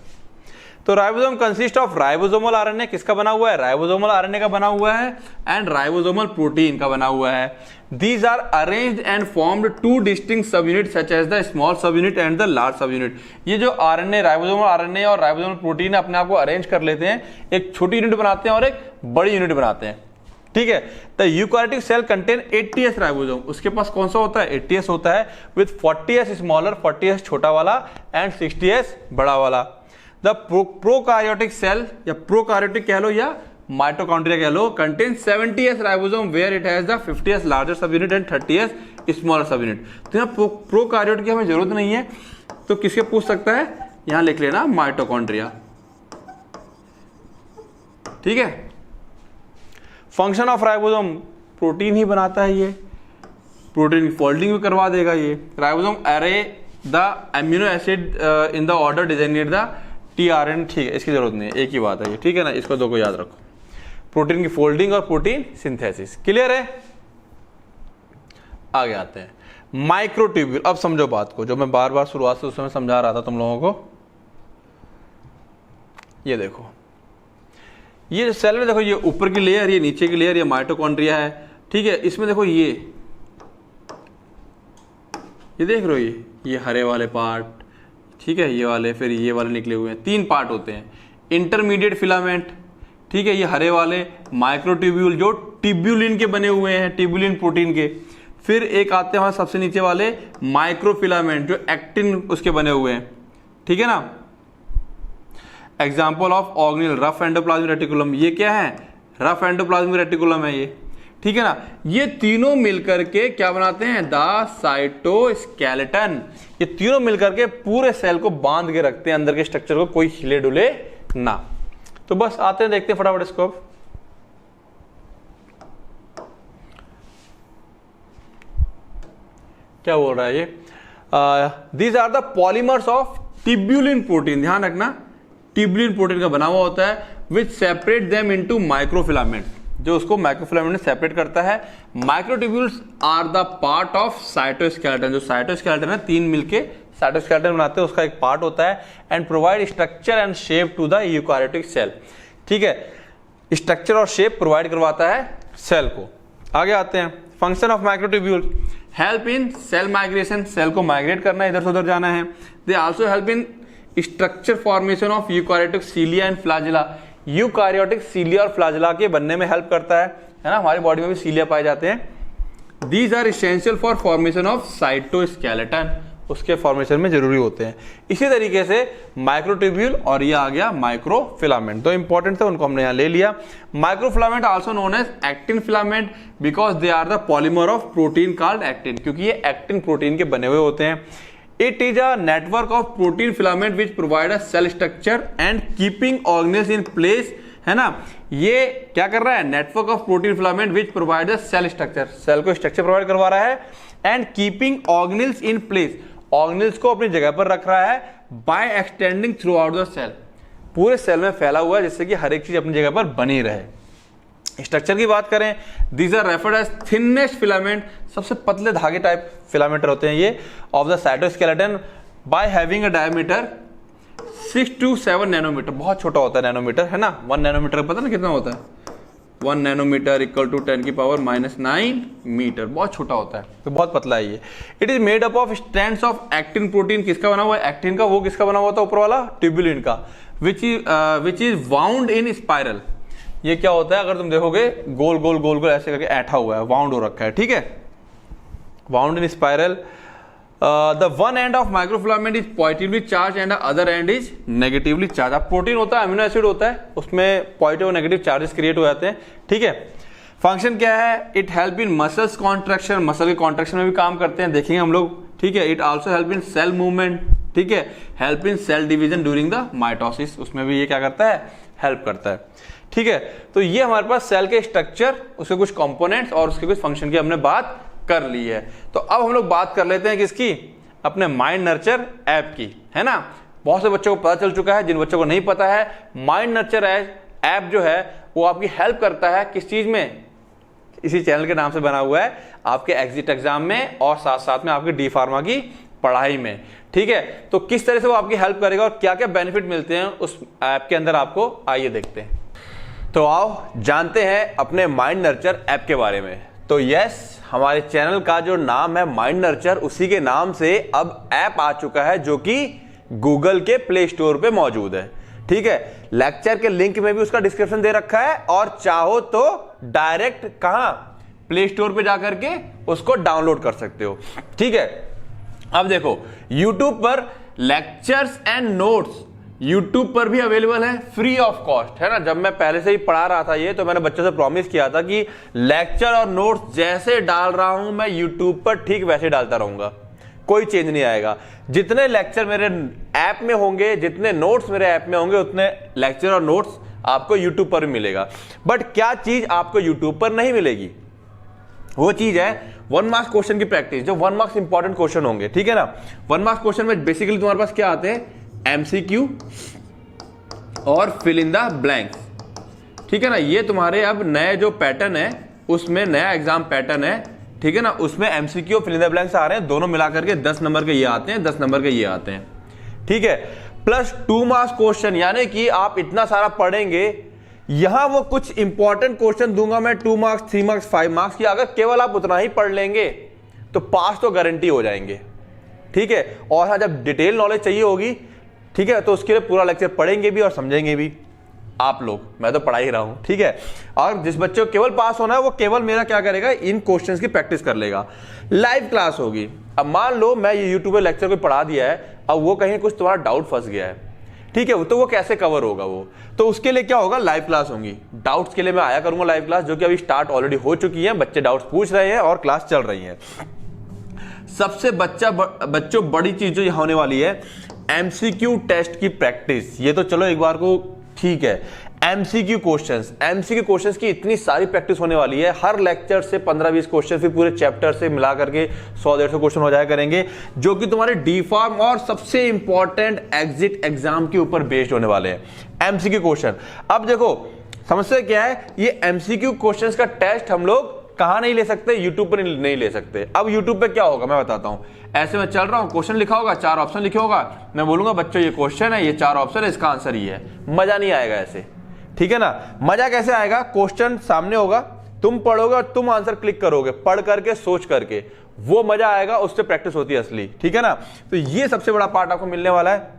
तो ribosome consist of ribosomal RNA, किसका बना हुआ है, राइबोसोमल आरएनए का बना हुआ है, एंड राइबोसोमल प्रोटीन का बना हुआ है। These are arranged and formed two distinct subunit such as the small subunit and the large subunit. ये जो आरएनए, राइबोसोमल आरएनए और राइबोसोमल प्रोटीन अपने आप को अरेंज कर लेते हैं, एक छोटी यूनिट बनाते हैं और एक बड़ी यूनिट बनाते हैं। ठीक है, the eukaryotic cell contain 80s ribosome, उसके पास कौन सा होता है, 80s होता है, विद 40s स्मॉलर, 40s छोटा वाला, एंड 60s बड़ा वाला। द प्रोकारियोटिक सेल या प्रोकारियोटिक कह लो या माइटोकॉन्ड्रिया कह लो, contain 70s ribosome where it has the 50s larger subunit and 30s smaller subunit. तो यहाँ प्रोकारियोट की हमें जरूरत नहीं है, तो किसके पूछ सकता है, यहां लिख लेना माइटोकॉन्ड्रिया। ठीक है, फंक्शन ऑफ राइबोसोम, प्रोटीन ही बनाता है, ये प्रोटीन की फोल्डिंग भी करवा देगा। ये ribosome are the amino acid in the order designate the TRN. ठीक है, इसकी जरूरत नहीं है, एक ही बात है ये। ठीक है ना, इसको दो को याद रखो, प्रोटीन की फोल्डिंग और प्रोटीन सिंथेसिस। क्लियर है, आगे आते हैं माइक्रोट्यूब्यूल। अब समझो बात को, जो मैं बार बार शुरुआत से उस समय समझा रहा था तुम लोगों को। ये देखो, ये जो सेल है, देखो ये ऊपर की लेयर, ये नीचे की लेयर, ये माइटोकॉन्ड्रिया है। ठीक है, इसमें देखो ये देख रहे हो, ये हरे वाले पार्ट, ठीक है, ये वाले, फिर ये वाले निकले हुए हैं, 3 पार्ट होते हैं। इंटरमीडिएट फिलामेंट, ठीक है, ये हरे वाले, माइक्रोट्यूब्यूल जो ट्यूब्यूलिन के बने हुए हैं, ट्यूब्यूलिन प्रोटीन के। फिर एक आते हैं हमारे सबसे नीचे वाले माइक्रोफिलामेंट जो एक्टिन उसके बने हुए हैं। ठीक है ना, example of organelle, rough endoplasmic reticulum, ये क्या है, रफ एंडोप्लाज्मिक रेटिकुलम है ये। ठीक है ना, ये तीनों मिलकर के क्या बनाते हैं, द साइटोस्केलेटन। ये तीनों मिलकर के पूरे सेल को बांध के रखते हैं, अंदर के स्ट्रक्चर को कोई हिले डुले ना। तो बस आते हैं, देखते हैं फटाफट इसको। क्या बोल रहा है ये, these are the polymers of tubulin protein. ध्यान रखना, ट्यूब्यूलिन प्रोटीन का बना हुआ होता है, which separate them into microfilament. जो उसको माइक्रोफिलामेंट में सेपरेट करता है। Microtubules are the part of cytoskeleton, जो साइटोस्केलेटन है 3 मिलके साइटोस्केलेटन बनाते हैं, उसका एक पार्ट होता है। And provide structure and shape to the eukaryotic cell, ठीक है, स्ट्रक्चर और शेप प्रोवाइड करवाता है सेल को। आगे आते हैं, function of microtubule, help in cell migration, cell को माइग्रेट करना है, इधर से उधर जाना है। They also help in structure formation of eukaryotic cilia and flagella, eukaryotic cilia और फ्लैजेला के बनने में हेल्प करता है ना, हमारी बॉडी में भी सीलिया पाए जाते हैं। These are essential for formation of cytoskeleton, उसके फॉर्मेशन में जरूरी होते हैं। इसी तरीके से माइक्रोट्यूब्यूल और ये आ गया माइक्रोफिलामेंट, तो इंपॉर्टेंट थे उनको हमने यहां ले लिया। Microfilament also known as actin filament because they are the polymer of protein called actin, क्योंकि ये एक्टिन प्रोटीन के बने हुए होते हैं। It is a network of protein filament which provide a cell structure and keeping organelles in place, है ना। ये क्या कर रहा है, network of protein filament which provide a cell structure, cell को स्ट्रक्चर प्रोवाइड करवा रहा है। And keeping organelles in place, organelles को अपनी जगह पर रख रहा है। By extending throughout the cell, पूरे सेल में फैला हुआ है जिससे कि हर एक चीज अपनी जगह पर बनी रहे। स्ट्रक्चर की बात करें, these are referred as thinnest filament, सबसे पतले धागे टाइप फिलामेंट होते हैं ये, of the cytoskeleton, by having a diameter 6 to 7 nanometer, बहुत छोटा होता है नैनोमीटर, है ना। 1 नैनोमीटर पता ना कितना होता है, 1 नैनोमीटर इक्वल टू 10⁻⁹ मीटर, बहुत छोटा होता है, तो बहुत पतला है ये। It is made up of strands of actin protein, किसका बना हुआ है, एक्टिन का। वो किसका बना हुआ था, ऊपर वाला ट्यूबुलिन का, which is wound in spiral. ये क्या होता है, अगर तुम देखोगे गोल गोल गोल गोल ऐसे करके ऐठा हुआ है, वाउंड हो रखा है, ठीक है, wound in spiral. The one end of microfilament is positively charge and other and is negatively charge. अब प्रोटीन होता है, अमीनो एसिड होता है, उसमें पॉजिटिव और नेगेटिव चार्जेस क्रिएट हो जाते हैं, ठीक है। फंक्शन क्या है, it help in muscles contraction, muscle के कॉन्ट्रैक्शन में भी काम करते हैं, देखेंगे हम लोग, ठीक है। It also help in cell movement, ठीक है, help in cell division during the mitosis, उसमें भी ये क्या करता है, हेल्प करता है, ठीक है। तो ये हमारे पास सेल के स्ट्रक्चर, उसके कुछ कंपोनेंट्स और उसके कुछ फंक्शन की हमने बात कर ली है। तो अब हम लोग बात कर लेते हैं किसकी, अपने माइंड नर्चर ऐप की, है ना। बहुत से बच्चों को पता चल चुका है, जिन बच्चों को नहीं पता है, माइंड नर्चर ऐप जो है वो आपकी हेल्प करता है किस चीज में, इसी चैनल के नाम से बना हुआ है, आपके एग्जिट एग्जाम में और साथ साथ में आपकी डी फार्मा की पढ़ाई में, ठीक है। तो किस तरह से वो आपकी हेल्प करेगा और क्या क्या बेनिफिट मिलते हैं उस ऐप के अंदर आपको, आइए देखते हैं। तो आओ जानते हैं अपने माइंड नर्चर ऐप के बारे में। तो यस, हमारे चैनल का जो नाम है माइंड नर्चर, उसी के नाम से अब ऐप आ चुका है जो कि गूगल के प्ले स्टोर पे मौजूद है, ठीक है। लेक्चर के लिंक में भी उसका डिस्क्रिप्शन दे रखा है, और चाहो तो डायरेक्ट कहां, प्ले स्टोर पे जाकर के उसको डाउनलोड कर सकते हो, ठीक है। अब देखो, यूट्यूब पर लेक्चर्स एंड नोट्स YouTube पर भी अवेलेबल है फ्री ऑफ कॉस्ट, है ना। जब मैं पहले से ही पढ़ा रहा था ये, तो मैंने बच्चों से प्रॉमिस किया था कि लेक्चर और नोट्स जैसे डाल रहा हूं मैं YouTube पर, ठीक वैसे डालता रहूंगा, कोई चेंज नहीं आएगा। जितने लेक्चर मेरे ऐप में होंगे, जितने नोट्स मेरे ऐप में होंगे, उतने लेक्चर और नोट्स आपको YouTube पर भी मिलेगा। बट क्या चीज आपको YouTube पर नहीं मिलेगी, वो चीज है 1 मार्क्स क्वेश्चन की प्रैक्टिस, जो 1 मार्क्स इंपॉर्टेंट क्वेश्चन होंगे, ठीक है ना। 1 मार्क्स क्वेश्चन में बेसिकली तुम्हारे पास क्या आते हैं, MCQ और फिल इन द ब्लैंक्स, ठीक है ना। ये तुम्हारे अब नए जो पैटर्न है, उसमें नया एग्जाम पैटर्न है, ठीक है ना, उसमें MCQ और फिल इन द ब्लैंक्स आ रहे हैं, दोनों मिलाकर के 10 नंबर के ये आते हैं, 10 नंबर के ये आते हैं, ठीक है। प्लस 2 मार्क्स क्वेश्चन, यानी कि आप इतना सारा पढ़ेंगे, यहां वो कुछ इंपॉर्टेंट क्वेश्चन दूंगा मैं 2 मार्क्स, 3 मार्क्स, 5 मार्क्स की, अगर केवल आप उतना ही पढ़ लेंगे तो पास तो गारंटी हो जाएंगे, ठीक है। और हाँ, जब डिटेल नॉलेज चाहिए होगी, ठीक है, तो उसके लिए पूरा लेक्चर पढ़ेंगे भी और समझेंगे भी आप लोग, मैं तो पढ़ा ही रहा हूं, ठीक है। और जिस बच्चे को केवल पास होना है, वो केवल मेरा क्या करेगा, इन क्वेश्चंस की प्रैक्टिस कर लेगा। लाइव क्लास होगी। अब मान लो मैं ये यूट्यूब पे लेक्चर को पढ़ा दिया है, अब वो कहीं कुछ तुम्हारा डाउट फंस गया है, ठीक है, तो वो कैसे कवर होगा वो, तो उसके लिए क्या होगा, लाइव क्लास होंगी। डाउट्स के लिए मैं आया करूंगा लाइव क्लास, जो कि अभी स्टार्ट ऑलरेडी हो चुकी है, बच्चे डाउट्स पूछ रहे हैं और क्लास चल रही है। सबसे बच्चों बड़ी चीज जो होने वाली है, MCQ टेस्ट की प्रैक्टिस। ये तो चलो एक बार को ठीक है, MCQ क्वेश्चंस की इतनी सारी प्रैक्टिस होने वाली है, हर लेक्चर से 15-20 क्वेश्चन, फिर पूरे चैप्टर से मिला करके 100-150 क्वेश्चन हो जाया करेंगे, जो कि तुम्हारे डी फार्म और सबसे इंपॉर्टेंट एग्जिट एग्जाम के ऊपर बेस्ड होने वाले हैं MCQ क्वेश्चन। अब देखो, समस्या क्या है, ये एमसीक्यू क्वेश्चंस का टेस्ट हम लोग कहां नहीं ले सकते, यूट्यूब पर नहीं ले सकते। अब यूट्यूब पे क्या होगा मैं बताता हूं। ऐसे में चल रहा हूं, क्वेश्चन लिखा होगा, 4 ऑप्शन लिखे होगा, मैं बोलूंगा बच्चों ये क्वेश्चन है, ये 4 ऑप्शन है, इसका आंसर ये है। मजा नहीं आएगा ऐसे, ठीक है ना। मजा कैसे आएगा, क्वेश्चन सामने होगा, तुम पढ़ोगे और तुम आंसर क्लिक करोगे, पढ़ करके सोच करके, वो मजा आएगा, उससे प्रैक्टिस होती है असली, ठीक है ना। तो ये सबसे बड़ा पार्ट आपको मिलने वाला है।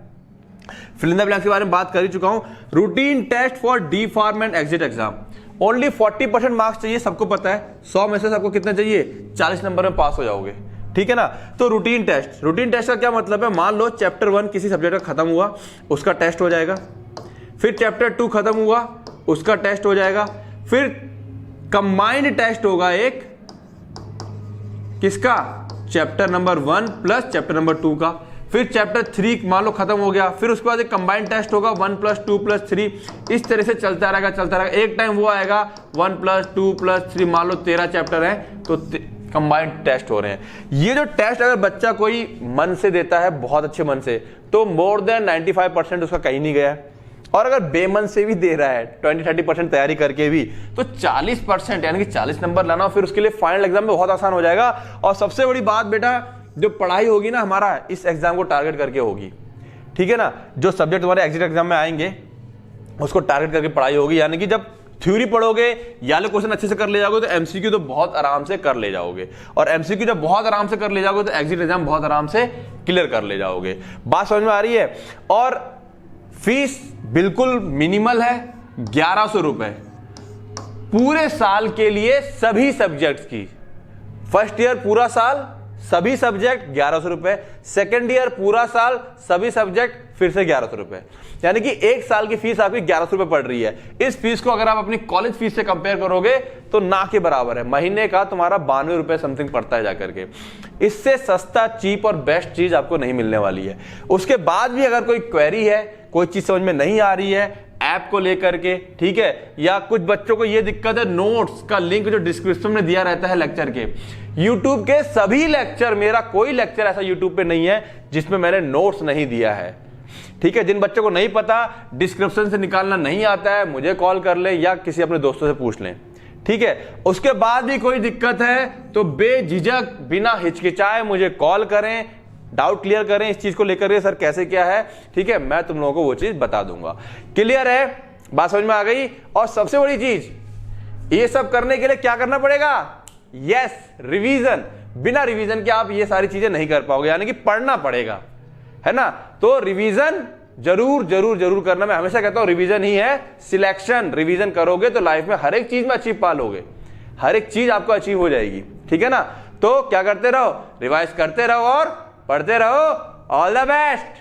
फिल इन द ब्लैंक्स के बारे में बात कर ही चुका हूं। Routine test for D pharm and exit exam, only 40% marks चाहिए, सबको पता है। 100 में से सबको कितना चाहिए, 40 नंबर में पास हो जाओगे, ठीक है ना। तो रूटीन टेस्ट का क्या मतलब है, मान लो चैप्टर 1 किसी सब्जेक्ट का खत्म हुआ, उसका टेस्ट हो जाएगा, फिर चैप्टर 2 खत्म हुआ, उसका टेस्ट हो जाएगा, फिर कंबाइंड टेस्ट होगा एक किसका, chapter number 1 plus chapter number 2 का, फिर चैप्टर 3 मान लो खत्म हो गया, फिर उसके बाद एक कंबाइंड टेस्ट होगा 1 + 2 + 3, इस तरह से चलता रहेगा। एक टाइम वो आएगा 1 + 2 + 3, मान लो 13 चैप्टर है तो कंबाइंड टेस्ट हो रहे हैं। ये जो टेस्ट अगर बच्चा कोई मन से देता है, बहुत अच्छे मन से, तो मोर देन 95% उसका कहीं नहीं गया। और अगर बेमन से भी दे रहा है 20-30% तैयारी करके भी, तो 40% यानी कि 40 नंबर लाना, फिर उसके लिए फाइनल एग्जाम में बहुत आसान हो जाएगा। और सबसे बड़ी बात बेटा, जो पढ़ाई होगी ना हमारा इस एग्जाम को टारगेट करके होगी, ठीक है ना। जो सब्जेक्ट तुम्हारे एग्जिट एग्जाम में आएंगे उसको टारगेट करके पढ़ाई होगी, यानी कि जब थ्योरी पढ़ोगे या क्वेश्चन अच्छे से कर ले जाओगे तो एमसीक्यू तो बहुत आराम से कर ले जाओगे, और एमसीक्यू जब बहुत आराम से कर ले जाओगे तो एग्जिट एग्जाम बहुत आराम से क्लियर कर ले जाओगे। बात समझ में आ रही है। और फीस बिल्कुल मिनिमल है, 1100 रुपए पूरे साल के लिए सभी सब्जेक्ट्स की। फर्स्ट ईयर पूरा साल सभी सब्जेक्ट 1100 रुपए, सेकेंड ईयर पूरा साल सभी सब्जेक्ट फिर से 1100 रुपए, यानी कि एक साल की फीस आपकी 1100 रुपए पड़ रही है। इस फीस को अगर आप अपनी कॉलेज फीस से कंपेयर करोगे तो ना के बराबर है। महीने का तुम्हारा 92 रुपए समथिंग पड़ता है जाकर के। इससे सस्ता, चीप और बेस्ट चीज आपको नहीं मिलने वाली है। उसके बाद भी अगर कोई क्वेरी है, कोई चीज समझ में नहीं आ रही है ऐप को लेकर के, ठीक है, या कुछ बच्चों को यह दिक्कत है, नोट्स का लिंक जो डिस्क्रिप्शन में दिया रहता है लेक्चर के, यूट्यूब के सभी लेक्चर, मेरा कोई लेक्चर ऐसा यूट्यूब पे नहीं है जिसमें मैंने नोट्स नहीं दिया है, ठीक है। जिन बच्चों को नहीं पता, डिस्क्रिप्शन से निकालना नहीं आता है, मुझे कॉल कर ले या किसी अपने दोस्तों से पूछ लें, ठीक है। उसके बाद भी कोई दिक्कत है तो बेझिझक बिना हिचकिचाए मुझे कॉल करें, डाउट क्लियर करें इस चीज को लेकर के, सर कैसे क्या है, ठीक है, मैं तुम लोगों को वो चीज बता दूंगा। क्लियर है, बात समझ में आ गई। और सबसे बड़ी चीज, ये सब करने के लिए क्या करना पड़ेगा, यस, रिवीजन। बिना रिवीजन के आप ये सारी चीजें नहीं कर पाओगे, यानी कि पढ़ना पड़ेगा, है ना। तो रिवीजन जरूर जरूर जरूर करना। मैं हमेशा कहता हूं रिवीजन ही है सिलेक्शन। रिवीजन करोगे तो लाइफ में हर एक चीज में अचीव पालोगे, हर एक चीज आपको अचीव हो जाएगी, ठीक है ना। तो क्या करते रहो, रिवाइज करते रहो और पढ़ते रहो। All the best.